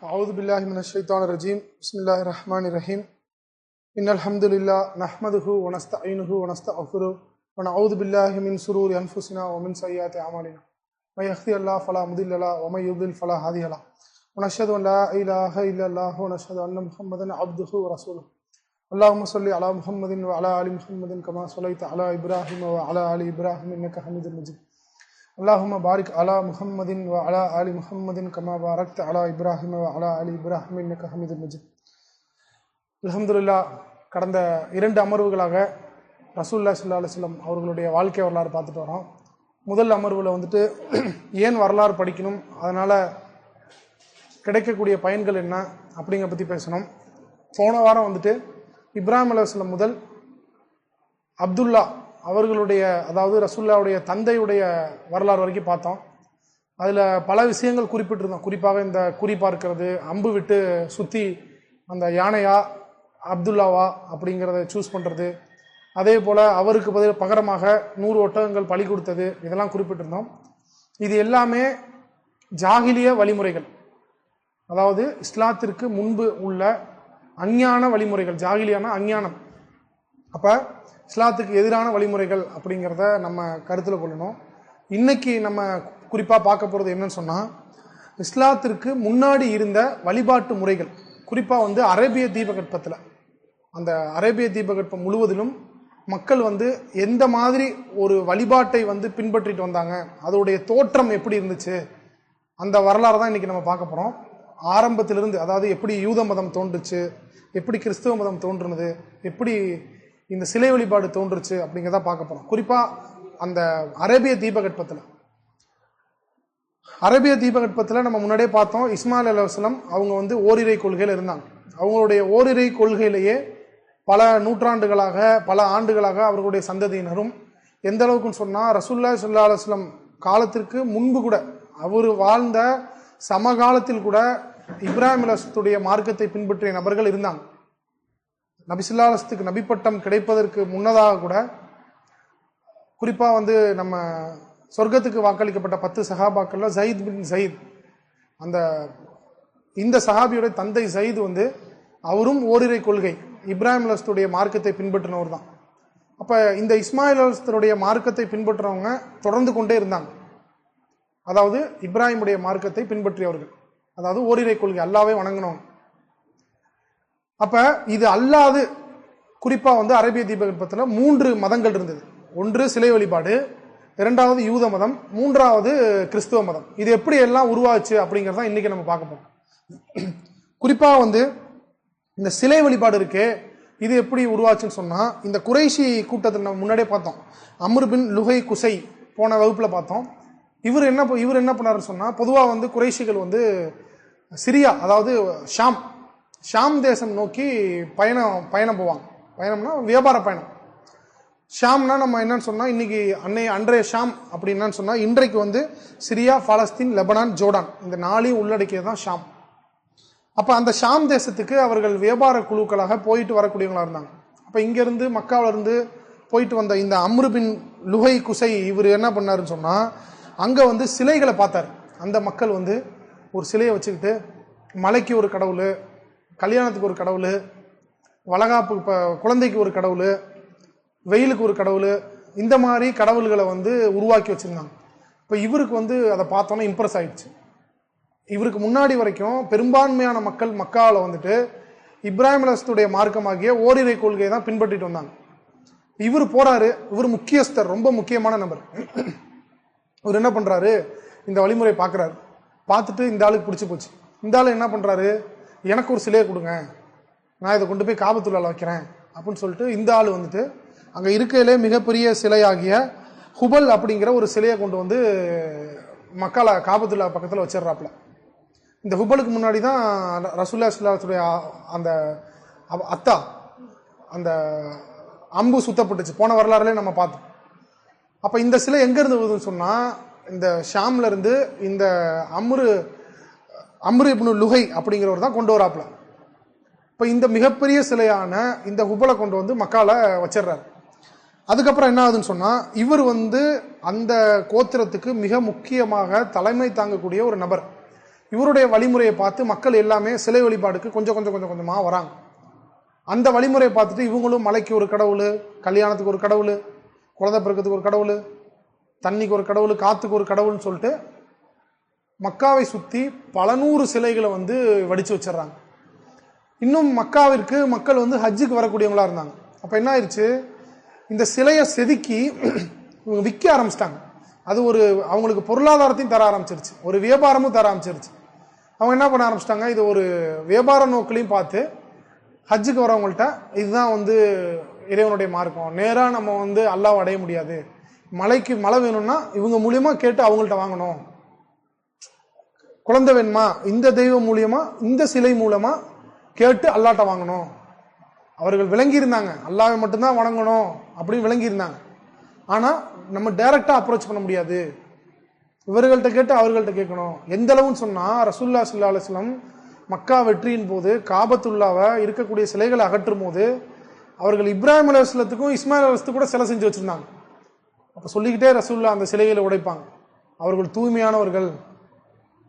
أعوذ بالله من الشيطان الرجيم بسم الله الرحمن الرحيم إن الحمد لله نحمده ونستعينه ونستغفره ونعوذ بالله من شرور أنفسنا ومن سيئات أعمالنا من يهده الله فلا مضل له ومن يضلل فلا هادي له ونشهد أن لا إله إلا الله ونشهد أن محمدا عبده ورسوله اللهم صل على محمد وعلى آل محمد كما صليت على إبراهيم وعلى آل إبراهيم إنك حميد مجيد اللهم بارك على محمد وعلى آل محمد كما باركت على إبراهيم وعلى آل إبراهيم إنك حميد مجيد. அல்ஹம்துலில்லாஹ், கடந்த 2 அமர்வுகளாக ரசூலுல்லாஹி ஸல்லல்லாஹு அலைஹி வஸல்லம் அவர்களுடைய வாழ்க்கை வரலாறு பார்த்துட்டு வரோம். முதல் அமர்வில் வந்துட்டு ஏன் வரலாறு படிக்கணும், அதனால் கிடைக்கக்கூடிய பயன்கள் என்ன அப்படிங்கிற பற்றி பேசணும். போன வாரம் வந்துட்டு இப்ராஹிம் அலைஹிஸ்ஸலாம் முதல் அப்துல்லா அவர்களுடைய, அதாவது ரசூலுல்லாஹ்வுடைய தந்தையுடைய வரலாறு வரைக்கும் பார்த்தோம். அதில் பல விஷயங்கள் குறிப்பிட்டிருந்தோம். குறிப்பாக இந்த குறி பார்க்கிறது, அம்பு விட்டு சுற்றி அந்த யானையா அப்துல்லாவா அப்படிங்கிறத சூஸ் பண்ணுறது, அதே போல் அவருக்கு பகரமாக 100 ஒட்டகங்கள் பலி கொடுத்தது, இதெல்லாம் குறிப்பிட்டிருந்தோம். இது எல்லாமே ஜாகிலிய வழிமுறைகள், அதாவது இஸ்லாத்திற்கு முன்பு உள்ள அஞ்ஞான வழிமுறைகள். ஜாகிலியான அஞ்ஞானம். அப்போ இஸ்லாத்துக்கு எதிரான வழிமுறைகள் அப்படிங்கிறத நம்ம கருத்தில் கொள்ளணும். இன்னைக்கு நம்ம குறிப்பாக பார்க்க போகிறது என்னன்னு சொன்னால், இஸ்லாத்திற்கு முன்னாடி இருந்த வழிபாட்டு முறைகள். குறிப்பாக அரேபிய தீபகற்பத்தில், அந்த அரேபிய தீபகற்பம் முழுவதிலும் மக்கள் எந்த மாதிரி ஒரு வழிபாட்டை பின்பற்றிட்டு வந்தாங்க, அதோடைய தோற்றம் எப்படி இருந்துச்சு, அந்த வரலாறு தான் இன்றைக்கி நம்ம பார்க்க போகிறோம். ஆரம்பத்திலிருந்து, அதாவது எப்படி யூத மதம் தோன்றுச்சு, எப்படி கிறிஸ்துவ மதம் தோன்றுனது, எப்படி இந்த சிலை வழிபாடு தோன்றுச்சு அப்படிங்கிறத பார்க்க போகிறோம். குறிப்பாக அந்த அரேபிய தீபகற்பத்தில் நம்ம முன்னாடியே பார்த்தோம். இஸ்மாயில் அலைஹிஸ்ஸலாம் அவங்க ஓரிரை கொள்கையில் இருந்தாங்க. அவங்களுடைய ஓரிரை கொள்கையிலேயே பல நூற்றாண்டுகளாக, பல ஆண்டுகளாக அவர்களுடைய சந்ததியினரும், எந்த அளவுக்குன்னு சொன்னால் ரசூலுல்லாஹி ஸல்லல்லாஹு அலைஹி வஸல்லம் காலத்திற்கு முன்பு கூட, அவர் வாழ்ந்த சமகாலத்தில் கூட இப்ராஹிம் அலைஹிஸ்ஸலாத்துடைய மார்க்கத்தை பின்பற்றிய நபர்கள் இருந்தாங்க. நபி ஸல்லல்லாஹு அலைஹி வஸல்லம் நபி பட்டம் கிடைப்பதற்கு முன்னதாக கூட, குறிப்பாக நம்ம சொர்க்கத்துக்கு வாக்களிக்கப்பட்ட 10 சஹாபாக்கள்ல ஜயித் பின் ஜயித், இந்த சஹாபியுடைய தந்தை ஜயித் அவரும் ஓரிரை கொள்கை இப்ராஹிம் அலைஹிஸ்ஸலாத்துடைய மார்க்கத்தை பின்பற்றினவர் தான். அப்போ இந்த இஸ்மாயில் அலைஹிஸ்ஸலாத்துடைய மார்க்கத்தை பின்பற்றவங்க தொடர்ந்து கொண்டே இருந்தாங்க. அதாவது இப்ராஹிமுடைய மார்க்கத்தை பின்பற்றியவர்கள், அதாவது ஓரிரை கொள்கை, அல்லாஹ்வை வணங்கினவங்க. அப்ப இது அல்லாது குறிப்பாக அரேபிய தீபகற்பத்தில் 3 மதங்கள் இருந்தது. ஒன்று சிலை வழிபாடு, 2வது யூத மதம், 3வது கிறிஸ்துவ மதம். இது எப்படி எல்லாம் உருவாச்சு அப்படிங்கிறத இன்னைக்கு நம்ம பார்க்க போறோம். குறிப்பாக இந்த சிலை வழிபாடு இருக்கே, இது எப்படி உருவாச்சுன்னு சொன்னா, இந்த குறைஷி கூட்டத்தில் நம்ம முன்னாடியே பார்த்தோம். அம்ர் பின் லுஹை குசை போன வகுப்புல பார்த்தோம். இவர் என்ன பண்ணாருன்னு சொன்னா, பொதுவாக குறைஷிகள் சிரியா, அதாவது ஷாம் தேசம் நோக்கி பயணம் போவாங்க. பயணம்னா வியாபார பயணம். ஷாம்னா நம்ம என்னன்னு சொன்னா, இன்னைக்கு அன்றைய ஷாம் அப்படின்னு சொன்னா, இன்றைக்கு சிரியா, பாலஸ்தீன், லெபனான், ஜோர்டான், இந்த 4 உள்ளடக்கியது தான் ஷாம். அப்ப அந்த ஷாம் தேசத்துக்கு அவர்கள் வியாபார குழுக்களாக போயிட்டு வரக்கூடியவங்களா இருந்தாங்க. அப்ப இங்கிருந்து மக்காவிலிருந்து போயிட்டு வந்த இந்த அம்ரு பின் லுஹை குசை இவர் என்ன பண்ணாருன்னு சொன்னா, அங்க சிலைகளை பார்த்தாரு. அந்த மக்கள் ஒரு சிலையை வச்சுக்கிட்டு, மலைக்கு ஒரு கடவுள், கல்யாணத்துக்கு ஒரு கடவுள், வளகாப்பு குழந்தைக்கு ஒரு கடவுள், வெயிலுக்கு ஒரு கடவுள், இந்த மாதிரி கடவுள்களை உருவாக்கி வச்சிருந்தாங்க. இப்போ இவருக்கு அதை பார்த்தோன்னா இம்ப்ரெஸ் ஆயிடுச்சு. இவருக்கு முன்னாடி வரைக்கும் பெரும்பான்மையான மக்கள் மக்காவில் இப்ராஹிம் அலைஹிஸ்ஸலாத்துடைய மார்க்கமாகிய ஓரிரை கொள்கையை தான் பின்பற்றிட்டு வந்தாங்க. இவர் போறாரு, இவர் முக்கியஸ்தர், ரொம்ப முக்கியமான நபர். இவர் என்ன பண்றாரு, இந்த வழிமுறை பார்க்குறாரு. பார்த்துட்டு இந்த ஆளுக்கு பிடிச்சி போச்சு. இந்த ஆளு என்ன பண்றாரு, எனக்கு ஒரு சிலையை கொடுங்க, நான் இதை கொண்டு போய் காபத்துல்லாஹ்ல வைக்கிறேன் அப்படின்னு சொல்லிட்டு, இந்த ஆள் அங்கே இருக்கையிலே மிகப்பெரிய சிலையாகிய ஹுபல் அப்படிங்கிற ஒரு சிலையை கொண்டு மக்கால காபத்துல்லாஹ் பக்கத்தில் வச்சிடறாப்புல. இந்த ஹுபலுக்கு முன்னாடி தான் ரசூலுல்லாஹி ஸல்லல்லாஹு அலைஹி வஸல்லம் அந்த அத்தா, அந்த அம்பு சுத்தப்பட்டுச்சு. போன வரலாறுலேயே நம்ம பார்த்தோம். அப்போ இந்த சிலை எங்கேருந்து வருதுன்னு சொன்னால், இந்த ஷாம்ல இருந்து இந்த அம்ரு இப்னு லுஹை அப்படிங்கிறவர் தான் கொண்டு வராப்புல. இப்போ இந்த மிகப்பெரிய சிலையான இந்த ஹுபலை கொண்டு மக்கால வச்சிடுறாரு. அதுக்கப்புறம் என்ன ஆகுதுன்னு சொன்னா, இவர் அந்த கோத்திரத்துக்கு மிக முக்கியமாக தலைமை தாங்கக்கூடிய ஒரு நபர். இவருடைய வழிமுறையை பார்த்து மக்கள் எல்லாமே சிலை வழிபாடுக்கு கொஞ்சம் கொஞ்சம் கொஞ்சம் கொஞ்சமாக வராங்க. அந்த வழிமுறையை பார்த்துட்டு இவங்களும் மலைக்கு ஒரு கடவுள், கல்யாணத்துக்கு ஒரு கடவுள், குழந்தை பிறக்கிறதுக்கு ஒரு கடவுள், தண்ணிக்கு ஒரு கடவுள், காற்றுக்கு ஒரு கடவுள்னு சொல்லிட்டு மக்காவை சுற்றி பல நூறு சிலைகளை வந்து வடித்து வச்சிடறாங்க. இன்னும் மக்காவிற்கு மக்கள் வந்து ஹஜ்ஜுக்கு வரக்கூடியவங்களா இருந்தாங்க. அப்போ என்ன ஆயிடுச்சு, இந்த சிலையை செதுக்கி இவங்க விற்க ஆரம்பிச்சிட்டாங்க. அது ஒரு அவங்களுக்கு பொருளாதாரத்தையும் தர ஆரம்பிச்சிருச்சு, ஒரு வியாபாரமும் தர ஆரம்பிச்சிருச்சு. அவங்க என்ன பண்ண ஆரம்பிச்சிட்டாங்க, இது ஒரு வியாபார நோக்கிலையும் பார்த்து ஹஜ்ஜுக்கு வரவங்கள்ட்ட இதுதான் வந்து இறைவனுடைய மார்க்கம், நேராக நம்ம வந்து அல்லாஹ்வை அடைய முடியாது, மலைக்கு மழை வேணும்னா இவங்க மூலியமா கேட்டு அவங்கள்ட்ட வாங்கணும், குழந்தை வேணுமா இந்த தெய்வம் மூலியமா இந்த சிலை மூலமா கேட்டு அல்லாட்ட வாங்கணும். அவர்கள் விளங்கி இருந்தாங்க, அல்லாஹ்வை மட்டும்தான் வணங்கணும் அப்படின்னு விளங்கி இருந்தாங்க. ஆனா நம்ம டைரக்டா அப்ரோச் பண்ண முடியாது, இவர்கள்ட்ட கேட்டு அவர்கள்ட்ட கேட்கணும். எந்த அளவுன்னு சொன்னா, ரசூலுல்லாஹி ஸல்லல்லாஹு அலைஹி வஸல்லம் மக்கா வெற்றியின் போது காபத்துல்லாவை இருக்கக்கூடிய சிலைகளை அகற்றும் போது அவர்கள் இப்ராஹிம் அலைஹிஸ்ஸலாத்துக்கும் இஸ்மாயில் அலைஹிஸ்ஸலாத்துக்கும் கூட சிலை செஞ்சு வச்சிருந்தாங்க. அப்ப சொல்லிக்கிட்டே ரசூலுல்லாஹ் அந்த சிலைகளை உடைப்பாங்க, அவர்கள் தூய்மையானவர்கள்,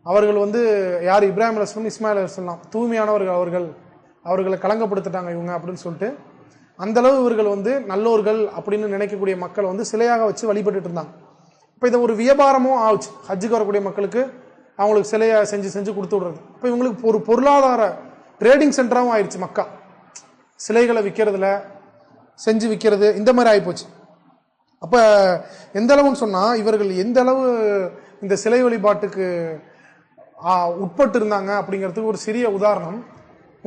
அவர்கள் வந்து யார் இப்ராஹிம் அலைஹிஸ்ஸலாம் இஸ்மாயில் அலைஹிஸ்ஸலாம் தூய்மையானவர்கள், அவர்களை களங்கப்படுத்திட்டாங்க இவங்க அப்படின்னு சொல்லிட்டு அந்த அளவு இவர்கள் வந்து நல்லோர்கள் அப்படின்னு நினைக்கக்கூடிய மக்களை வந்து சிலையாக வச்சு வழிபட்டு இருந்தாங்க. இப்போ இதை ஒரு வியாபாரமும் ஆச்சு, ஹஜ்ஜுக்கு வரக்கூடிய மக்களுக்கு அவங்களுக்கு சிலையை செஞ்சு செஞ்சு கொடுத்து விடுறது. இப்போ இவங்களுக்கு ஒரு பொருளாதார ட்ரேடிங் சென்டராகவும் ஆயிடுச்சு மக்கா, சிலைகளை விற்கிறதுல செஞ்சு விற்கிறது இந்த மாதிரி ஆகிப்போச்சு. அப்போ எந்த அளவுன்னு சொன்னால், இவர்கள் எந்த அளவு இந்த சிலை வழிபாட்டுக்கு உட்பட்டு இருந்தாங்க அப்படிங்கிறதுக்கு ஒரு சிறிய உதாரணம்.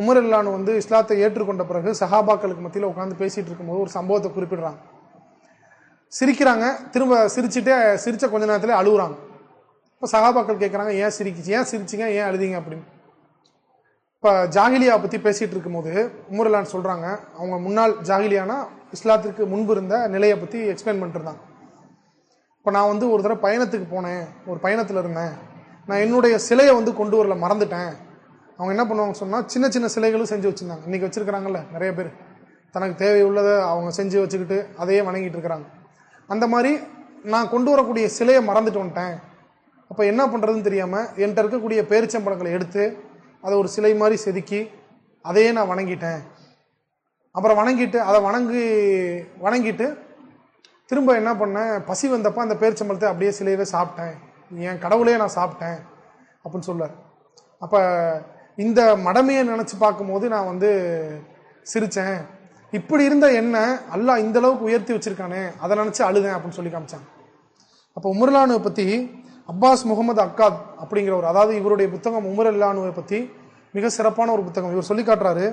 உமர் ரலியல்லாஹு வந்து இஸ்லாத்தை ஏற்றுக்கொண்ட பிறகு சஹாபாக்களுக்கு மத்தியில் உட்காந்து பேசிட்டு இருக்கும்போது ஒரு சம்பவத்தை குறிப்பிடுறாங்க. சிரிக்கிறாங்க, திரும்ப சிரிச்ச கொஞ்ச நேரத்தில் அழுகுறாங்க. இப்போ சஹாபாக்கள் கேட்குறாங்க, ஏன் சிரிச்சிங்க, ஏன் அழுதிங்க அப்படின்னு. இப்போ ஜாகிலியா பற்றி பேசிகிட்டு இருக்கும்போது உமர் ரலியல்லாஹு சொல்கிறாங்க, அவங்க முன்னாள் ஜாகிலியானா இஸ்லாத்திற்கு முன்பு இருந்த நிலையை பற்றி எக்ஸ்பிளைன் பண்ணிட்டு இருந்தாங்க. இப்போ நான் வந்து ஒரு தடவை பயணத்துக்கு போனேன், ஒரு பயணத்தில் இருந்தேன், நான் என்னுடைய சிலையை வந்து கொண்டு வரல, மறந்துட்டேன். அவங்க என்ன பண்ணுவாங்க சொன்னால், சின்ன சின்ன சிலைகளும் செஞ்சு வச்சுருந்தாங்க. இன்றைக்கி வச்சுருக்கிறாங்கல்ல நிறைய பேர், தனக்கு தேவையுள்ளதை அவங்க செஞ்சு வச்சுக்கிட்டு அதையே வணங்கிட்டு இருக்கிறாங்க. அந்த மாதிரி நான் கொண்டு வரக்கூடிய சிலையை மறந்துட்டு வந்துட்டேன். அப்போ என்ன பண்ணுறதுன்னு தெரியாமல் என்கிட்ட இருக்கக்கூடிய பேரிச்சம்பழங்களை எடுத்து அதை ஒரு சிலை மாதிரி செதுக்கி அதையே நான் வணங்கிட்டேன். அப்புறம் அதை வணங்கிட்டு திரும்ப என்ன பண்ணேன், பசி வந்தப்போ அந்த பேரிச்சம்பழத்தை அப்படியே சிலையவே சாப்பிட்டேன், என் கடவுளையே நான் சாப்பிட்டேன் அப்படின்னு சொல்லுவார். அப்போ இந்த மடமையை நினச்சி பார்க்கும்போது நான் வந்து சிரித்தேன், இப்படி இருந்த என்ன அல்லாஹ் இந்த அளவுக்கு உயர்த்தி வச்சிருக்கானே அதை நினச்சி அழுதேன் அப்படின்னு சொல்லி காமிச்சாங்க. அப்போ உமர் ரலியல்லாஹு பற்றி அப்பாஸ் முகமது அக்காத் அப்படிங்கிறவர், அதாவது இவருடைய புத்தகம் உமர் ரலியல்லாஹுவை பற்றி மிக சிறப்பான ஒரு புத்தகம். இவர் சொல்லி காட்டுறாரு,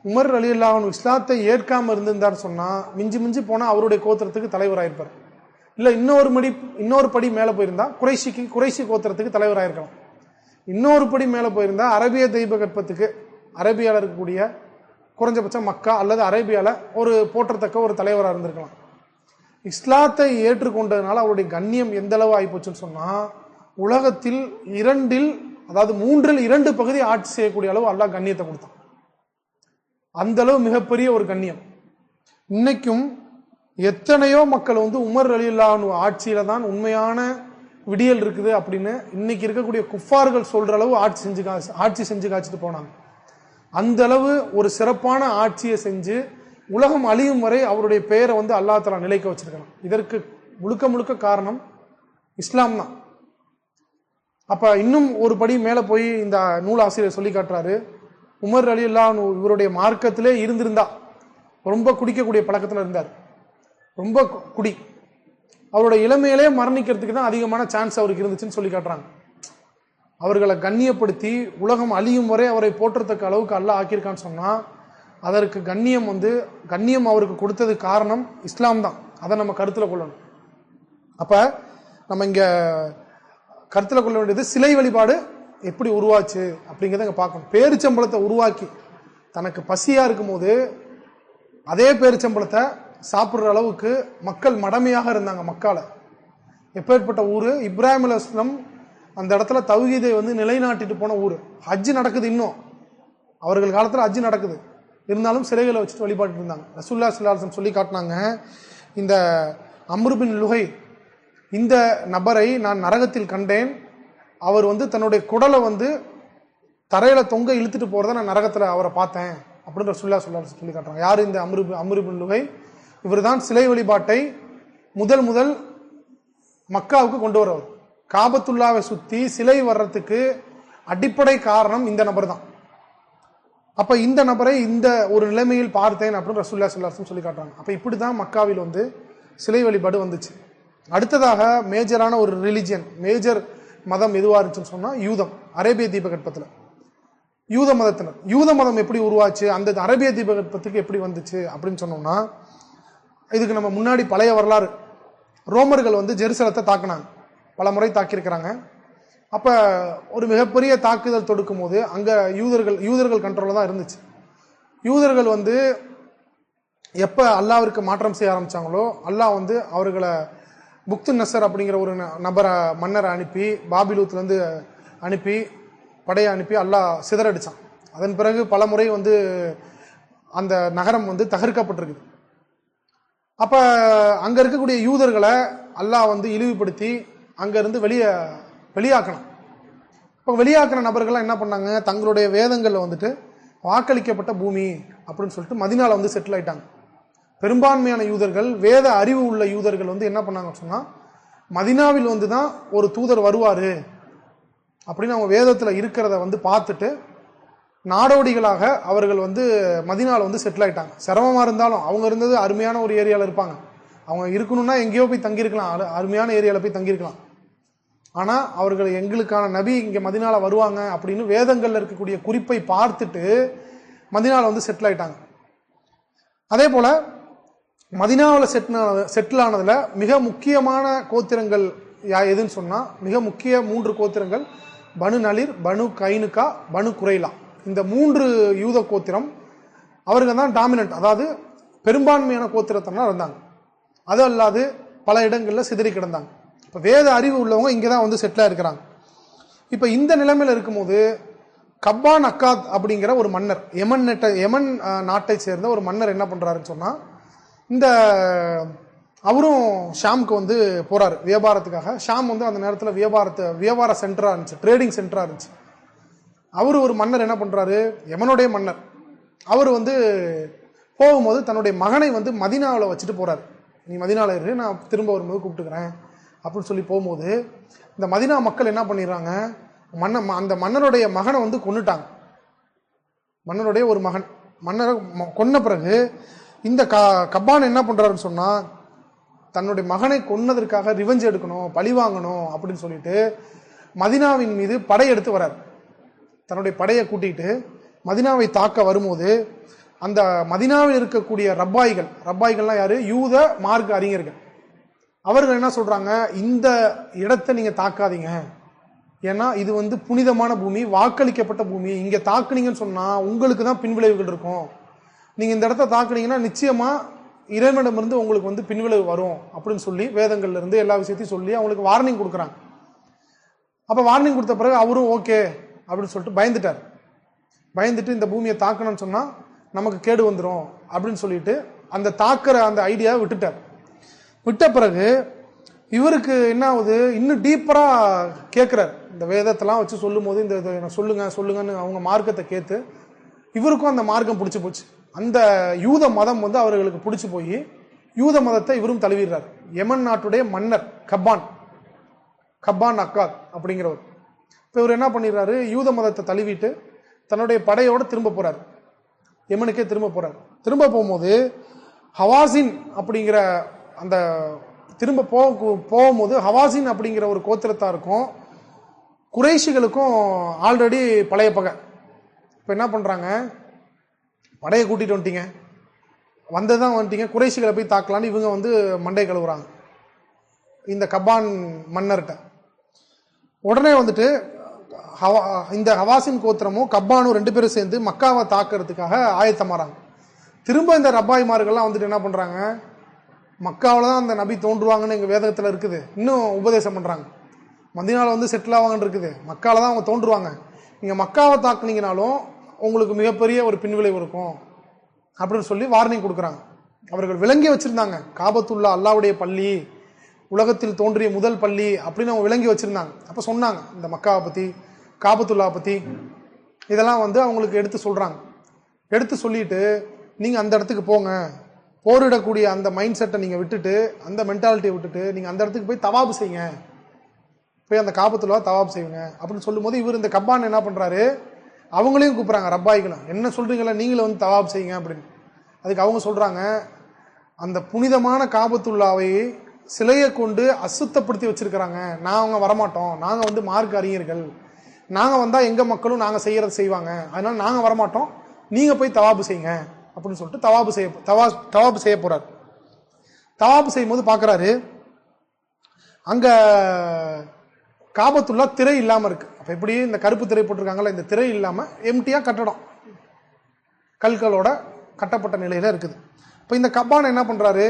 உமர் ரலியல்லாஹு இஸ்லாத்தை ஏற்காமல் இருந்திருந்தான்னு சொன்னால் மிஞ்சி மிஞ்சி போனால் அவருடைய கோத்திரத்துக்கு தலைவராயிருப்பார். இல்லை இன்னொரு படி மேலே போயிருந்தா குறைஷி கோத்திரத்துக்கு தலைவராயிருக்கலாம். இன்னொரு படி மேலே போயிருந்தா அரபிய தெய்வகற்பத்துக்கு, அரேபியாவில் இருக்கக்கூடிய குறைஞ்சபட்சம் மக்கா அல்லது அரேபியாவில் ஒரு போற்றத்தக்க ஒரு தலைவராக இருந்திருக்கலாம். இஸ்லாத்தை ஏற்றுக்கொண்டதுனால அவருடைய கண்ணியம் எந்த அளவு ஆகிப்போச்சுன்னு சொன்னால், உலகத்தில் மூன்றில் 2 பகுதி ஆட்சி செய்யக்கூடிய அளவு அல்லாஹ் கண்ணியத்தை கொடுத்தான். அந்த அளவு மிகப்பெரிய ஒரு கண்ணியம். இன்னைக்கும் எத்தனையோ மக்கள் வந்து உமர் ரலியல்லாஹு ஆட்சியில தான் உண்மையான விடியல் இருக்குது அப்படின்னு இன்னைக்கு இருக்கக்கூடிய குஃபார்கள் சொல்ற அளவு ஆட்சி செஞ்சு காய்ச்சிட்டு போனாங்க. அந்த அளவு ஒரு சிறப்பான ஆட்சியை செஞ்சு உலகம் அழியும் வரை அவருடைய பெயரை வந்து அல்லாஹ் தஆலா நிலைக்க வச்சிருக்கான். இதற்கு முழுக்க முழுக்க காரணம் இஸ்லாம் தான். அப்ப இன்னும் ஒரு படி மேல போய் இந்த நூலாசிரியர் சொல்லி காட்டுறாரு, உமர் ரலியல்லாஹு இவருடைய மார்க்கத்திலே இருந்திருந்தா, ரொம்ப குடிக்கக்கூடிய பழக்கத்தில் இருந்தார், ரொம்ப குடி, அவருடைய இளமையிலே மரணிக்கிறதுக்கு தான் அதிகமான சான்ஸ் அவருக்கு இருந்துச்சுன்னு சொல்லி காட்டுறாங்க. அவர்களை கண்ணியப்படுத்தி உலகம் அழியும் வரை அவரை போற்றத்தக்க அளவுக்கு அல்லாஹ் ஆக்கியிருக்கான்னு சொன்னா, அதற்கு கண்ணியம் அவருக்கு கொடுத்தது காரணம் இஸ்லாம் தான். அதை நம்ம கருத்தில் கொள்ளணும். அப்ப நம்ம இங்க கருத்தில் கொள்ள வேண்டியது சிலை வழிபாடு எப்படி உருவாச்சு அப்படிங்கிறத இங்க பார்க்கணும். பேரிச்சம்பழத்தை உருவாக்கி தனக்கு பசியா இருக்கும் போது அதே பேரிச்சம்பழத்தை சாப்பிட்ற அளவுக்கு மக்கள் மடமையாக இருந்தாங்க. மக்கால எப்பேற்பட்ட ஊரு, இப்ராஹிம் அலைஹிஸ்ஸலாம் அந்த இடத்துல தௌஹீதை நிலைநாட்டிட்டு போன ஊர். ஹஜ்ஜு நடக்குது, இன்னும் அவர்கள் காலத்தில் ஹஜ்ஜு நடக்குது, இருந்தாலும் சிலைகளை வச்சுட்டு வழிபாட்டு இருந்தாங்க. ரசூலுல்லாஹி ஸல்லல்லாஹு அலைஹி வஸல்லம் சொல்லி காட்டினாங்க, இந்த அம்ர் பின் லுஹை இந்த நபரை நான் நரகத்தில் கண்டேன், அவர் வந்து தன்னுடைய குடலை வந்து தரையில தொங்க இழுத்துட்டு போறத நான் நரகத்துல அவரை பார்த்தேன் அப்படின்னு சொல்லி காட்டுறாங்க. யாரு இந்த அம்ரு பின் லுஹை? இவர்தான் சிலை வழிபாட்டை முதல் மக்காவுக்கு கொண்டு வரவர். காபத்துல்லாவை சுத்தி சிலை வர்றதுக்கு அடிப்படை காரணம் இந்த நபர் தான். அப்ப இந்த நபரை இந்த ஒரு நிலைமையில் பார்த்தேன் அப்படின்னு ரசூலுல்லாஹி ஸல்லல்லாஹு அலைஹி வஸல்லம் சொல்லி காட்டுறாங்க. அப்ப இப்படிதான் மக்காவில் வந்து சிலை வழிபாடு வந்துச்சு. அடுத்ததாக மேஜரான ஒரு ரிலிஜியன், மேஜர் மதம் எதுவா இருந்துச்சுன்னு சொன்னா யூதம். அரேபிய தீபகற்பத்தில் யூத மதத்தினர். யூத மதம் எப்படி உருவாச்சு, அந்த அரேபிய தீபகற்பத்துக்கு எப்படி வந்துச்சு அப்படின்னு சொன்னோம்னா, இதுக்கு நம்ம முன்னாடி பழைய வரலாறு. ரோமர்கள் வந்து ஜெருசலத்தை தாக்குனாங்க, பல முறை தாக்கியிருக்கிறாங்க. அப்ப ஒரு மிகப்பெரிய தாக்குதல் தொடுக்கும் போது அங்க யூதர்கள் கண்ட்ரோல தான் இருந்துச்சு. யூதர்கள் வந்து எப்ப அல்லாஹ்விற்கு மாற்றம் செய்ய ஆரம்பிச்சாங்களோ, அல்லாஹ் வந்து அவர்களை புக்து நசர் அப்படிங்கிற ஒரு மன்னரை அனுப்பி, பாபிலூத்துல இருந்து அனுப்பி, படையை அனுப்பி அல்லாஹ் சிதறடிச்சான். அதன் பிறகு பல முறை வந்து அந்த நகரம் வந்து தகர்க்கப்பட்டிருக்குது. அப்ப அங்க இருக்கக்கூடிய யூதர்களை அல்லாஹ் வந்து இழிவுபடுத்தி அங்க இருந்து வெளியாக்கணும். இப்போ வெளியாக்கின நபர்கள்லாம் என்ன பண்ணாங்க, தங்களுடைய வேதங்கள்ல வந்துட்டு வாக்களிக்கப்பட்ட பூமி அப்படின்னு சொல்லிட்டு மதீனால வந்து செட்டில் ஆயிட்டாங்க. பெரும்பான்மையான யூதர்கள், வேத அறிவு உள்ள யூதர்கள் வந்து என்ன பண்ணாங்கன்னு சொன்னா, மதீனாவில் வந்து தான் ஒரு தூதர் வருவாரு அப்படின்னு அவங்க வேதத்துல இருக்கிறத வந்து பார்த்துட்டு நாடோடிகளாக அவர்கள் வந்து மதீனால வந்து செட்டில் ஆயிட்டாங்க. சிரமமா இருந்தாலும் அவங்க இருந்தது அருமையான ஒரு ஏரியால இருப்பாங்க. அவங்க இருக்கணும்னா எங்கேயோ போய் தங்கியிருக்கலாம், அருமையான ஏரியால போய் தங்கியிருக்கலாம். ஆனா அவர்கள் எங்களுக்கான நபி இங்க மதீனால வருவாங்க அப்படின்னு வேதங்கள்ல இருக்கக்கூடிய குறிப்பை பார்த்துட்டு மதீனால வந்து செட்டில் ஆயிட்டாங்க. அதே போல மதீனாவில் செட்டில் ஆனதுல மிக முக்கியமான கோத்திரங்கள் எதுன்னு சொன்னா, மிக முக்கிய 3 கோத்திரங்கள் பனு நலீர், பனு கைனுகா, பனு குரைலா. இந்த 3 யூத கோத்திரம் அவர்கள் தான் டாமினன்ட், அதாவது பெரும்பான்மையான கோத்திரத்தினா இருந்தாங்க. அது அல்லாது பல இடங்கள்ல சிதறி கிடந்தாங்க. இப்ப வேத அறிவு உள்ளவங்க இங்கதான் வந்து செட்டிலா இருக்கிறாங்க. இப்ப இந்த நிலைமையில இருக்கும்போது கப்பான் அக்காத் அப்படிங்கிற ஒரு மன்னர், யமன் நாட்டை சேர்ந்த ஒரு மன்னர் என்ன பண்றாருன்னு சொன்னா, இந்த அவரும் ஷாமுக்கு வந்து போறாரு வியாபாரத்துக்காக. ஷாம் வந்து அந்த நேரத்தில் வியாபார சென்டரா இருந்துச்சு, ட்ரேடிங் சென்டரா இருந்துச்சு. அவரு ஒரு மன்னர் என்ன பண்றாரு, யமனுடைய மன்னர், அவர் வந்து போகும்போது தன்னுடைய மகனை வந்து மதீனாவில் வச்சுட்டு போறாரு. நீ மதீனாவில் இரு, நான் திரும்ப வரும்போது கூப்பிட்டுக்கிறேன் அப்படின்னு சொல்லி போகும்போது இந்த மதீனா மக்கள் என்ன பண்ணிடுறாங்க, அந்த மன்னருடைய மகனை வந்து கொன்னுட்டாங்க. மன்னருடைய ஒரு மன்னரை கொன்ன பிறகு இந்த கப்பான் என்ன பண்றாருன்னு சொன்னா, தன்னுடைய மகனை கொன்னதற்காக ரிவெஞ்ச் எடுக்கணும், பழி வாங்கணும் அப்படின்னு சொல்லிட்டு மதீனாவின் மீது படையெடுத்து வரார். தன்னுடைய படையை கூட்டிட்டு மதீனாவை தாக்க வரும்போது அந்த மதீனாவில் இருக்கக்கூடிய ரப்பாய்கள்லாம் யாரு, யூத மார்க்க அறிஞர்கள். அவர்கள் என்ன சொல்றாங்க, இந்த இடத்தை நீங்க தாக்காதீங்க, ஏன்னா இது வந்து புனிதமான பூமி, வாக்களிக்கப்பட்ட பூமி, இங்க தாக்குனீங்கன்னு சொன்னா உங்களுக்கு தான் பின்விளைவுகள் இருக்கும். நீங்க இந்த இடத்த தாக்குனீங்கன்னா நிச்சயமா இறைவனிடமிருந்து உங்களுக்கு வந்து பின்விளைவு வரும் அப்படின்னு சொல்லி வேதங்கள்ல இருந்து எல்லா விஷயத்தையும் சொல்லி அவங்களுக்கு வார்னிங் கொடுக்குறாங்க. அப்ப வார்னிங் கொடுத்த பிறகு அவரும் ஓகே அப்படின்னு சொல்லிட்டு பயந்துட்டு இந்த பூமியை தாக்கணும்னு சொன்னா நமக்கு கேடு வந்துடும் அப்படின்னு சொல்லிட்டு அந்த தாக்குற அந்த ஐடியாவை விட்ட பிறகு இவருக்கு என்ன ஆகுது, இன்னும் டீப்பரா கேட்கிறார். இந்த வேதத்தெல்லாம் வச்சு சொல்லும் போது இந்த சொல்லுங்கன்னு அவங்க மார்க்கத்தை கேட்டு இவருக்கும் அந்த மார்க்கம் பிடிச்சு போச்சு. அந்த யூத மதம் வந்து அவர்களுக்கு பிடிச்சு போய் யூத மதத்தை இவரும் தழுவிடுறார். யமன் நாட்டுடைய மன்னர் கப்பான் அக்காத் அப்படிங்கிறவர். இப்ப இவர் என்ன பண்ணிடுறாரு, யூத மதத்தை தழுவிட்டு தன்னுடைய படையோட திரும்ப போறாரு, யமனுக்கே திரும்ப போகும்போது ஹவாசின் அப்படிங்கிற அந்த திரும்ப போகும்போது ஹவாசின் அப்படிங்கிற ஒரு கோத்திரத்தா இருக்கும், குறைஷிகளுக்கும் ஆல்ரெடி பழைய பகை. இப்ப என்ன பண்றாங்க, படையை கூட்டிட்டு வந்துட்டீங்க, குறைஷிகளை போய் தாக்கலான்னு இவங்க வந்து மண்டை கழுவுறாங்க இந்த கப்பான் மன்னர்கிட்ட. உடனே வந்துட்டு இந்த ஹவாசின் கோத்திரமும் கப்பானும் 2 பேரும் சேர்ந்து மக்காவை தாக்குறதுக்காக ஆயத்தமாறாங்க. திரும்ப இந்த ரப்பாய்மார்கள்லாம் வந்துட்டு என்ன பண்றாங்க, மக்காவில் தான் அந்த நபி தோன்றுவாங்கன்னு எங்க வேதத்துல இருக்குது, இன்னும் உபதேசம் பண்றாங்க. மதீனால வந்து செட்டில் ஆவாங்கன்னு இருக்குது, மக்கால தான் அவங்க தோன்றுவாங்க, நீங்க மக்காவை தாக்குனீங்கனாலும் உங்களுக்கு மிகப்பெரிய ஒரு பின்விளைவு இருக்கும் அப்படின்னு சொல்லி வார்னிங் கொடுக்குறாங்க. அவர்கள் விளங்கி வச்சிருந்தாங்க, காபத்துல்லா அல்லாவுடைய பள்ளி, உலகத்தில் தோன்றிய முதல் பள்ளி அப்படின்னு அவங்க விளங்கி வச்சிருந்தாங்க. அப்போ சொன்னாங்க இந்த மக்காவை பற்றி, காபத்துல்லா பற்றி, இதெல்லாம் வந்து அவங்களுக்கு எடுத்து சொல்கிறாங்க. எடுத்து சொல்லிட்டு நீங்கள் அந்த இடத்துக்கு போங்க, போரிடக்கூடிய அந்த மைண்ட் செட்டை நீங்கள் விட்டுட்டு, அந்த மென்டாலிட்டியை விட்டுட்டு நீங்கள் அந்த இடத்துக்கு போய் தவாபு செய்யுங்க, போய் அந்த காபத்துல்லா தவாபு செய்யுங்க அப்படின்னு சொல்லும்போது இவர் இந்த கப்பான் என்ன பண்ணுறாரு, அவங்களையும் கூப்பிட்றாங்க, ரப்பாய்களும் என்ன சொல்கிறீங்களா நீங்களும் வந்து தவாபு செய்யுங்க அப்படின்னு. அதுக்கு அவங்க சொல்கிறாங்க, அந்த புனிதமான காபத்துல்லாவை சிலையை கொண்டு அசுத்தப்படுத்தி வச்சிருக்கிறாங்க, நாங்கள் வரமாட்டோம், நாங்கள் வந்து மார்க்க அறிஞர்கள், நாங்கள் வந்தால் எங்கள் மக்களும் நாங்கள் செய்கிறத செய்வாங்க, அதனால் நாங்கள் வரமாட்டோம், நீங்கள் போய் தவாபு செய்யுங்க அப்படின்னு சொல்லிட்டு தவாபு செய்ய போகிறார். தவாபு செய்யும் போது பார்க்குறாரு, அங்கே காபத்துல்லா திரை இல்லாமல் இருக்கு. அப்போ எப்படி இந்த கருப்பு திரை போட்டிருக்காங்களா, இந்த திரை இல்லாமல் எம்டியாக கட்டடம் கல்களோட கட்டப்பட்ட நிலையில் இருக்குது. இப்போ இந்த கப்பான் என்ன பண்ணுறாரு,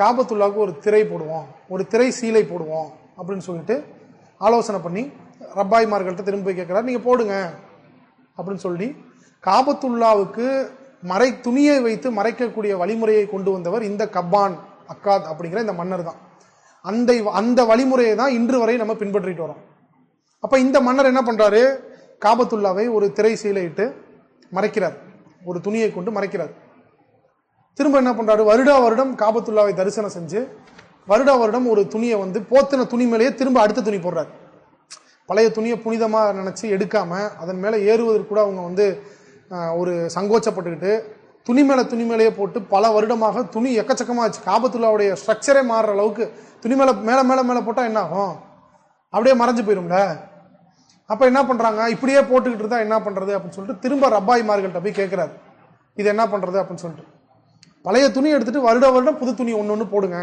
காபத்துல்லாவுக்கு ஒரு திரை போடுவோம், ஒரு திரை சீலை போடுவோம் அப்படின்னு சொல்லிட்டு ஆலோசனை பண்ணி ரப்பாய்மார்கள்ட்ட திரும்ப போய் கேட்குறாரு, நீங்கள் போடுங்க அப்படின்னு சொல்லி காபத்துல்லாவுக்கு துணியை வைத்து மறைக்கக்கூடிய வழிமுறையை கொண்டு வந்தவர் இந்த கப்பான் அக்காத் அப்படிங்கிற இந்த மன்னர் தான். அந்த வழிமுறையை தான் இன்று வரை நம்ம பின்பற்றிட்டு வரோம். அப்போ இந்த மன்னர் என்ன பண்ணுறாரு, காபத்துல்லாவை ஒரு திரை சீலையிட்டு மறைக்கிறார், ஒரு துணியை கொண்டு மறைக்கிறார். திரும்ப என்ன பண்றாரு, வருடம் காபத்துல்லாவை தரிசனம் செஞ்சு வருடம் ஒரு துணியை வந்து போத்தின துணி மேலேயே திரும்ப அடுத்த துணி போடுறாரு. பழைய துணியை புனிதமா நினைச்சு எடுக்காம அதன் மேலே ஏறுவதற்கு கூட அவங்க வந்து ஒரு சங்கோச்சப்பட்டுக்கிட்டு துணி மேலேயே போட்டு பல வருடமாக துணி எக்கச்சக்கமாச்சு. காபத்துல்லாவுடைய ஸ்ட்ரக்சரே மாறுற அளவுக்கு துணி மேலே போட்டா என்ன ஆகும், அப்படியே மறைஞ்சு போயிரும்ல. அப்ப என்ன பண்றாங்க, இப்படியே போட்டுக்கிட்டு இருந்தா என்ன பண்றது அப்படின்னு சொல்லிட்டு திரும்ப ரப்பாய்மார்கள்ட்ட போய் கேட்கிறாரு, இது என்ன பண்றது அப்படின்னு சொல்லிட்டு. பழைய துணி எடுத்துட்டு வருடம் புது துணி ஒன்று போடுங்க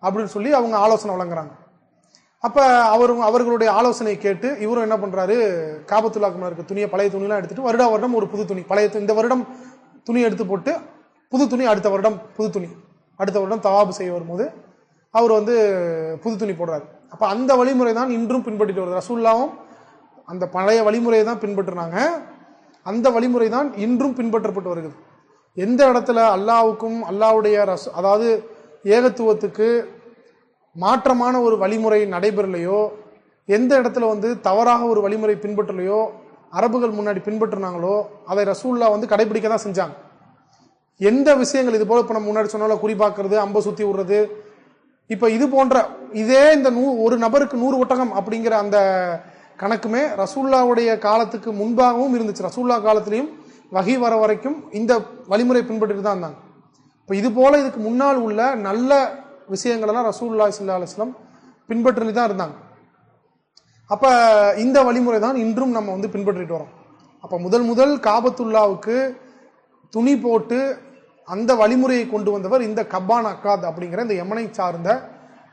அப்படின்னு சொல்லி அவங்க ஆலோசனை வழங்குறாங்க. அப்ப அவர்களுடைய ஆலோசனையை கேட்டு இவரும் என்ன பண்றாரு, காபத்துல்லாக்கு இருக்க துணியை பழைய துணியெல்லாம் எடுத்துட்டு வருடம் ஒரு புது துணி, இந்த வருடம் துணி எடுத்து போட்டு புது துணி, அடுத்த வருடம் புது துணி, அடுத்த வருடம் தவாபு செய்ய வரும்போது அவர் வந்து புது துணி போடுறாரு. அப்ப அந்த வழிமுறை தான் இன்றும் பின்பற்றிட்டு வருது. ரசூலுல்லாவும் அந்த பழைய வழிமுறையை தான் பின்பற்றினாங்க, அந்த வழிமுறை தான் இன்றும் பின்பற்றப்பட்டு வருகிறது. எந்த இடத்துல அல்லாவுக்கும் அல்லாவுடைய அதாவது ஏகத்துவத்துக்கு மாற்றமான ஒரு வழிமுறை நடைபெறலையோ, எந்த இடத்துல வந்து தவறாக ஒரு வழிமுறை பின்பற்றலையோ, அரபுகள் முன்னாடி பின்பற்றினாங்களோ அதை ரசூல்லா வந்து கடைபிடிக்க தான் செஞ்சாங்க. எந்த விஷயங்கள் இது போல இப்ப நம்ம முன்னாடி சொன்னால குறிப்பாக்குறது, அம்ப சுத்தி விடுறது, இப்ப இது போன்ற இதே இந்த ஒரு நபருக்கு 100 ஒட்டகம் அப்படிங்கிற அந்த கணக்குமே ரசூல்லாவுடைய காலத்துக்கு முன்பாகவும் இருந்துச்சு. ரசூல்லா காலத்திலையும் வகி வர வரைக்கும் இந்த வழிமுறை பின்பற்றிட்டு தான் இருந்தாங்க. இப்போ இது போல இதுக்கு முன்னால் உள்ள நல்ல விஷயங்களெல்லாம் ரசூலுல்லாஹி ஸல்லல்லாஹு அலைஹி வஸல்லம் பின்பற்றி தான் இருந்தாங்க. அப்ப இந்த வழிமுறை தான் இன்றும் நம்ம வந்து பின்பற்றிட்டு வரோம். அப்ப முதல் காபத்துல்லாவுக்கு துணி போட்டு அந்த வழிமுறையை கொண்டு வந்தவர் இந்த கப்பான் அக்காத் அப்படிங்கிற இந்த யமனை சார்ந்த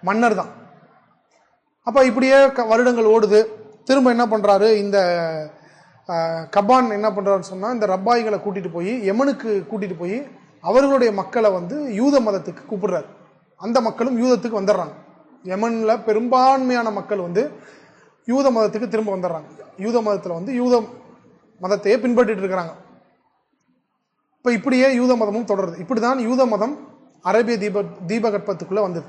மன்னர் தான். அப்ப இப்படியே வருடங்கள் ஓடுது. திரும்ப என்ன பண்றாரு, இந்த கப்பான் என்ன பண்றாருன்னு சொன்னா, இந்த ரப்பாய்களை கூட்டிட்டு போய் யமனுக்கு கூட்டிட்டு போய் அவர்களுடைய மக்களை வந்து யூத மதத்துக்கு கூப்பிடுறாரு. அந்த மக்களும் யூதத்துக்கு வந்துடுறாங்க. யமன்ல பெரும்பான்மையான மக்கள் வந்து யூத மதத்துக்கு திரும்ப வந்துடுறாங்க. யூத மதத்துல வந்து யூத மதத்தையே பின்பற்றிட்டு இருக்கிறாங்க. இப்ப இப்படியே யூத மதமும் தொடருது. இப்படிதான் யூத மதம் அரேபிய தீபகற்பத்துக்குள்ள வந்தது.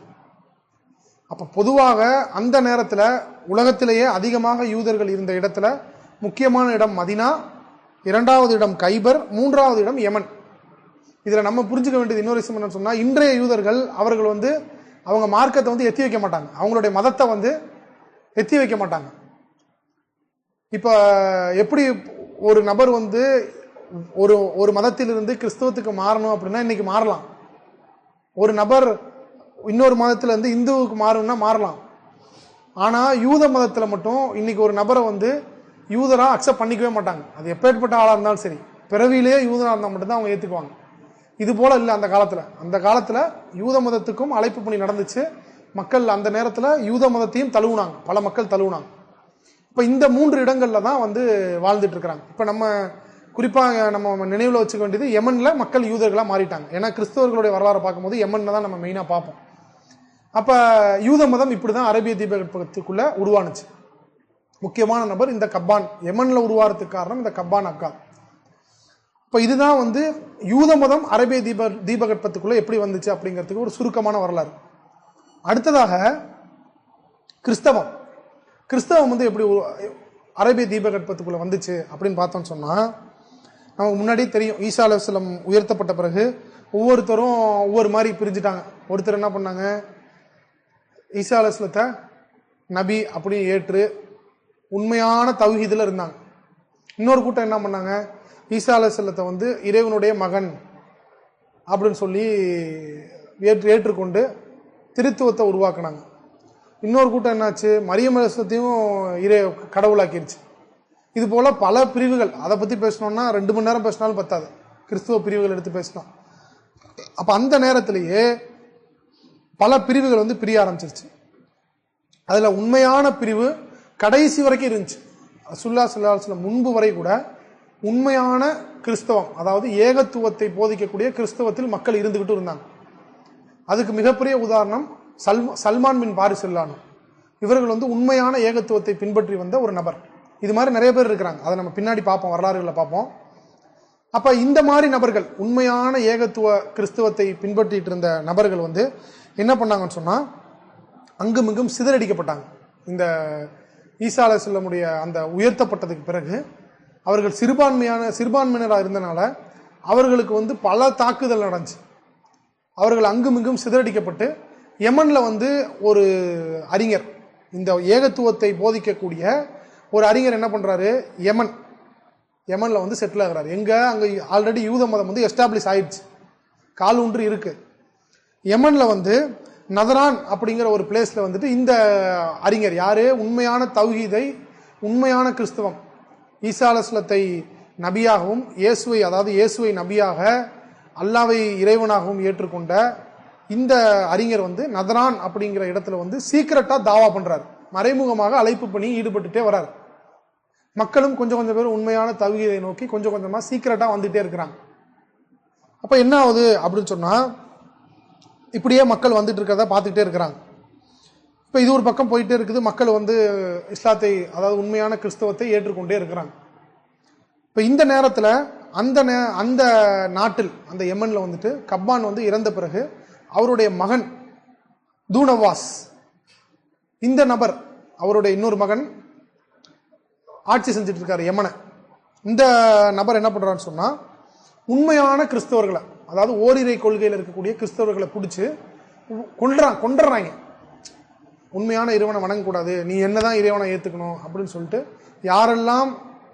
அப்ப பொதுவாக அந்த நேரத்துல உலகத்திலேயே அதிகமாக யூதர்கள் இருந்த இடத்துல முக்கியமான இடம் மதினா, 2வது இடம் கைபர், 3வது இடம் யமன். இதுல நம்ம புரிஞ்சுக்க வேண்டியது இன்னொரு விஷயம் என்ன சொன்னா, இன்றைய யூதர்கள் அவர்கள் வந்து அவங்க மார்க்கத்தை வந்து எத்தி வைக்க மாட்டாங்க, அவங்களுடைய மதத்தை வந்து எத்தி வைக்க மாட்டாங்க. இப்ப எப்படி ஒரு நபர் வந்து ஒரு மதத்திலிருந்து கிறிஸ்தவத்துக்கு மாறணும் அப்படின்னா இன்னைக்கு மாறலாம். ஒரு நபர் இன்னொரு மதத்துல இருந்து இந்துவுக்கு மாறணும்னா மாறலாம். ஆனா யூத மதத்துல மட்டும் இன்னைக்கு ஒரு நபரை வந்து யூதரா அக்செப்ட் பண்ணிக்கவே மாட்டாங்க. அது எப்பேற்பட்ட ஆளா இருந்தாலும் சரி, பிறவிலேயே யூதரா இருந்தால் மட்டும்தான் அவங்க ஏத்துக்குவாங்க. இது போல இல்லை அந்த காலத்துல யூத மதத்துக்கும் அழைப்பு பணி நடந்துச்சு. மக்கள் அந்த நேரத்துல யூத மதத்தையும் தழுவுனாங்க, பல மக்கள் தழுவுனாங்க. இப்ப இந்த 3 இடங்கள்ல தான் வந்து வாழ்ந்துட்டு இருக்கிறாங்க. இப்ப நம்ம குறிப்பா நம்ம நினைவுல வச்சுக்க வேண்டியது, யமன்ல மக்கள் யூதர்களா மாறிட்டாங்க. ஏன்னா கிறிஸ்தவர்களுடைய வரலாறு பார்க்கும்போது யமன்ல தான் நம்ம மெயினா பார்ப்போம். அப்ப யூத மதம் இப்படிதான் அரேபிய தீபகற்பத்துக்குள்ள உருவானுச்சு. முக்கியமான நபர் இந்த கப்பான், யமன்ல உருவாறதுக்கு காரணம் இந்த கப்பான் அக்காத். இப்ப இதுதான் வந்து யூத மதம் அரேபிய தீபகற்பத்துக்குள்ள எப்படி வந்துச்சு அப்படிங்கிறதுக்கு ஒரு சுருக்கமான வரலாறு. அடுத்ததாக கிறிஸ்தவம். கிறிஸ்தவம் வந்து எப்படி அரேபிய தீபகற்பத்துக்குள்ள வந்துச்சு அப்படின்னு பார்த்தோம்னு சொன்னா, நமக்கு முன்னாடியே தெரியும், ஈசா அலைஹிஸ்ஸலாம் உயர்த்தப்பட்ட பிறகு ஒவ்வொருத்தரும் ஒவ்வொரு மாதிரி பிரிஞ்சுட்டாங்க. ஒருத்தர் என்ன பண்ணாங்க, ஈசா அலைஹிஸ்ஸலத்தை நபி அப்படி ஏற்று உண்மையான தௌஹீதுல இருந்தாங்க. இன்னொரு கூட்டம் என்ன பண்ணாங்க, ஈசா அலைஹிஸ்ஸலத்தை வந்து இறைவனுடைய மகன் அப்படின்னு சொல்லி ஏற்றுக்கொண்டு திருத்துவத்தை உருவாக்குனாங்க. இன்னொரு கூட்டம் என்னாச்சு, மரியம் அலைஹிஸ்ஸலத்தையும் கடவுளாக்கிருச்சு. இது போல பல பிரிவுகள். அதை பத்தி பேசணும்னா 2 மணி நேரம் பேசினாலும் பத்தாது, கிறிஸ்துவ பிரிவுகள் எடுத்து பேசணும். அப்ப அந்த நேரத்திலேயே பல பிரிவுகள் வந்து பிரிய ஆரம்பிச்சிருச்சு. அதுல உண்மையான பிரிவு கடைசி வரைக்கும் இருந்துச்சு. ரசூலுல்லாஹி ஸல்லல்லாஹு அலைஹி வஸல்லம் முன்பு வரை கூட உண்மையான கிறிஸ்தவம், அதாவது ஏகத்துவத்தை போதிக்கக்கூடிய கிறிஸ்தவத்தில் மக்கள் இருந்துகிட்டு இருந்தாங்க. அதுக்கு மிகப்பெரிய உதாரணம் சல்மான் பின் பாரிஸ் அல்லானு. இவர்கள் வந்து உண்மையான ஏகத்துவத்தை பின்பற்றி வந்த ஒரு நபர். இது மாதிரி நிறைய பேர் இருக்கிறாங்க, அதை நம்ம பின்னாடி பார்ப்போம், வரலாறுகளை பார்ப்போம். அப்ப இந்த மாதிரி நபர்கள், உண்மையான ஏகத்துவ கிறிஸ்தவத்தை பின்பற்றிட்டு இருந்த நபர்கள் வந்து என்ன பண்ணாங்கன்னு சொன்னா, அங்குமிங்கும் சிதறடிக்கப்பட்டாங்க. இந்த ஈசா அலைஹிஸ்ஸலாமுடைய அந்த உயர்த்தப்பட்டதுக்கு பிறகு அவர்கள் சிறுபான்மையினராக இருந்தனால அவர்களுக்கு வந்து பல தாக்குதல் நடந்துச்சு. அவர்கள் அங்குமிங்கும் சிதறடிக்கப்பட்டு யமன்ல வந்து ஒரு அறிஞர், இந்த ஏகத்துவத்தை போதிக்கக்கூடிய ஒரு அறிஞர் என்ன பண்றாரு, யமன்ல வந்து செட்டில் ஆகிறாரு. எங்க, அங்க ஆல்ரெடி யூத மதம் வந்து எஸ்டாப்ளிஷ் ஆயிடுச்சு, கால் ஊன்று இருக்கு. யமன்ல வந்து நதரான் அப்படிங்கிற ஒரு பிளேஸ்ல வந்துட்டு இந்த அறிஞர் யாரு, உண்மையான தௌஹீதை, உண்மையான கிறிஸ்தவம், ஈசா அலைஹிஸ்ஸலத்தை நபியாகவும் இயேசுவை நபியாக, அல்லாவை இறைவனாகவும் ஏற்றுக்கொண்ட இந்த அறிஞர் வந்து நதரான் அப்படிங்கிற இடத்துல வந்து சீக்கிரட்டா தாவா பண்றாரு, மறைமுகமாக அழைப்பு பணி ஈடுபட்டுட்டே வர்றாரு. மக்களும் கொஞ்சம் கொஞ்சம் பேர் உண்மையான தௌஹீதை நோக்கி கொஞ்சம் கொஞ்சமா சீக்கிரட்டா வந்துட்டே இருக்கிறாங்க. அப்ப என்ன ஆகுது அப்படின்னு சொன்னா, இப்படியே மக்கள் வந்துட்டு இருக்கிறத பார்த்துக்கிட்டே இருக்கிறாங்க. இப்ப இது ஒரு பக்கம் போயிட்டே இருக்குது, மக்கள் வந்து இஸ்லாத்தை, அதாவது உண்மையான கிறிஸ்தவத்தை ஏற்றுக்கொண்டே இருக்கிறாங்க. இப்ப இந்த நேரத்துல அந்த நாட்டில், அந்த யமன்ல வந்துட்டு கப்பான் வந்து இறந்த பிறகு அவருடைய மகன் தூனவாஸ், இந்த நபர், அவருடைய இன்னொரு மகன் ஆட்சி செஞ்சுட்டு இருக்காரு யமனை. இந்த நபர் என்ன பண்றான்னு சொன்னா, உண்மையான கிறிஸ்தவர்களை, அதாவது ஓரிரை கொள்கையில் இருக்கக்கூடிய கிறிஸ்தவர்களை பிடிச்சு கொண்டுறாங்க. உண்மையான இறைவனை வணங்கக்கூடாது, நீ என்னதான் இறைவனை ஏத்துக்கணும் அப்படின்னு சொல்லிட்டு யாரெல்லாம்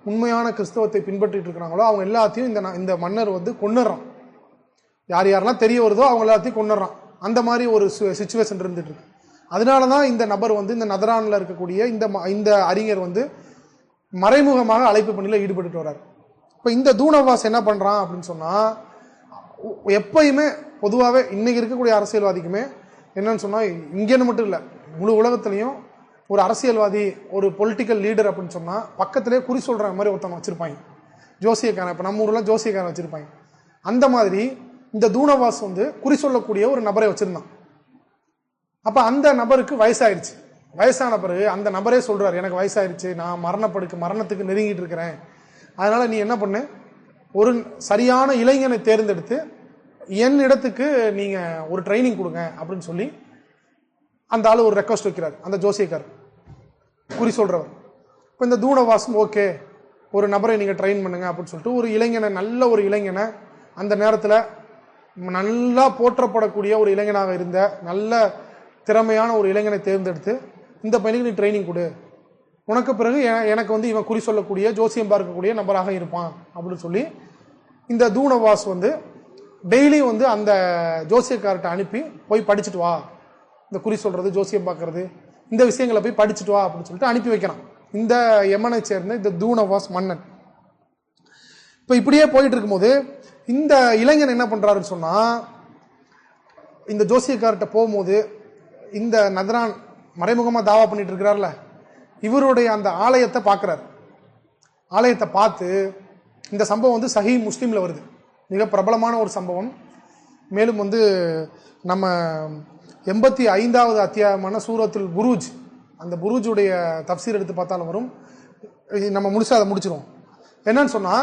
உண்மையான கிறிஸ்தவத்தை பின்பற்றிட்டு இருக்கிறாங்களோ அவங்க எல்லாத்தையும் இந்த மன்னர் வந்து கொண்டுறான். யார் யாரெல்லாம் தெரிய வருதோ அவங்க எல்லாத்தையும் கொண்டுறான். அந்த மாதிரி ஒரு சிச்சுவேஷன் இருந்துட்டு இருக்கு. அதனாலதான் இந்த நபர் வந்து, இந்த நதரான்ல இருக்கக்கூடிய இந்த அறிஞர் வந்து மறைமுகமாக அழைப்பு பணியில ஈடுபட்டு வர்றாரு. இப்ப இந்த தூனவாஸ் என்ன பண்றான் அப்படின்னு சொன்னா, எப்பயுமே பொதுவாகவே இன்னைக்கு இருக்கக்கூடிய அரசியல்வாதிக்குமே என்னன்னு சொன்னா, இங்கன்னு மட்டும் இல்ல, முழு உலகத்திலையும் ஒரு அரசியல்வாதி, ஒரு பொலிட்டிக்கல் லீடர் அப்படின்னு சொன்னா பக்கத்திலே குறி சொல்ற மாதிரி ஒருத்தவங்க வச்சிருப்பாங்க, ஜோசியக்காரன். இப்ப நம்ம ஊர்ல ஜோசியக்காரன் வச்சிருப்பாங்க. அந்த மாதிரி இந்த தூனவாஸ் வந்து குறி சொல்லக்கூடிய ஒரு நபரை வச்சிருந்தான். அப்ப அந்த நபருக்கு வயசாயிருச்சு. வயசான பிறகு அந்த நபரே சொல்றாரு, எனக்கு வயசாயிருச்சு, நான் மரணத்துக்கு நெருங்கிட்டு இருக்கிறேன், அதனால நீ என்ன பண்ணு, ஒரு சரியான இளைஞனை தேர்ந்தெடுத்து என் இடத்துக்கு நீங்க ஒரு ட்ரைனிங் கொடுங்க அப்படின்னு சொல்லி அந்த ஆளு ஒரு ரெக்வஸ்ட் வைக்கிறார், அந்த ஜோசியக்கார், குறி சொல்றவர். இப்போ இந்த தூனவாசம் ஓகே, ஒரு நபரை நீங்க ட்ரெயின் பண்ணுங்க அப்படின்னு சொல்லிட்டு ஒரு இளைஞனை, நல்ல ஒரு இளைஞனை, அந்த நேரத்தில் நல்லா போற்றப்படக்கூடிய ஒரு இளைஞனாக இருந்த நல்ல திறமையான ஒரு இளைஞனை தேர்ந்தெடுத்து இந்த பையனுக்கு நீ ட்ரைனிங் கொடு, உனக்கு பிறகு எனக்கு வந்து இவன் குறி சொல்லக்கூடிய ஜோசியம் பார்க்கக்கூடிய நபராக இருப்பான் அப்படின்னு சொல்லி இந்த தூனவாஸ் வந்து டெய்லி வந்து அந்த ஜோசியக்கார்ட்ட அனுப்பி போய் படிச்சுட்டு வா, இந்த குறி சொல்றது, ஜோசியம் பார்க்கறது, இந்த விஷயங்களை போய் படிச்சுட்டு வா அப்படின்னு சொல்லிட்டு அனுப்பி வைக்கிறான் இந்த யமனை சேர்ந்த இந்த தூனவாஸ் மன்னன். இப்ப இப்படியே போயிட்டு இருக்கும்போது இந்த இளைஞன் என்ன பண்றாருன்னு சொன்னா, இந்த ஜோசியக்கார்ட்ட போகும்போது இந்த நதரான் மறைமுகமா தாவா பண்ணிட்டு இருக்கிறார்ல, இவருடைய அந்த ஆலயத்தை பார்க்கிறார். ஆலயத்தை பார்த்து, இந்த சம்பவம் வந்து சஹீஹ் முஸ்லிம்ல வருது, மிக பிரபலமான ஒரு சம்பவம். மேலும் வந்து நம்ம 85வது அத்தியாயமான சூரத்துல் புரூஜ், அந்த புரூஜுடைய தப்சீர் எடுத்து பார்த்தாலும் வரும். நம்ம முழுசா அதை முடிச்சிருவோம். என்னன்னு சொன்னா,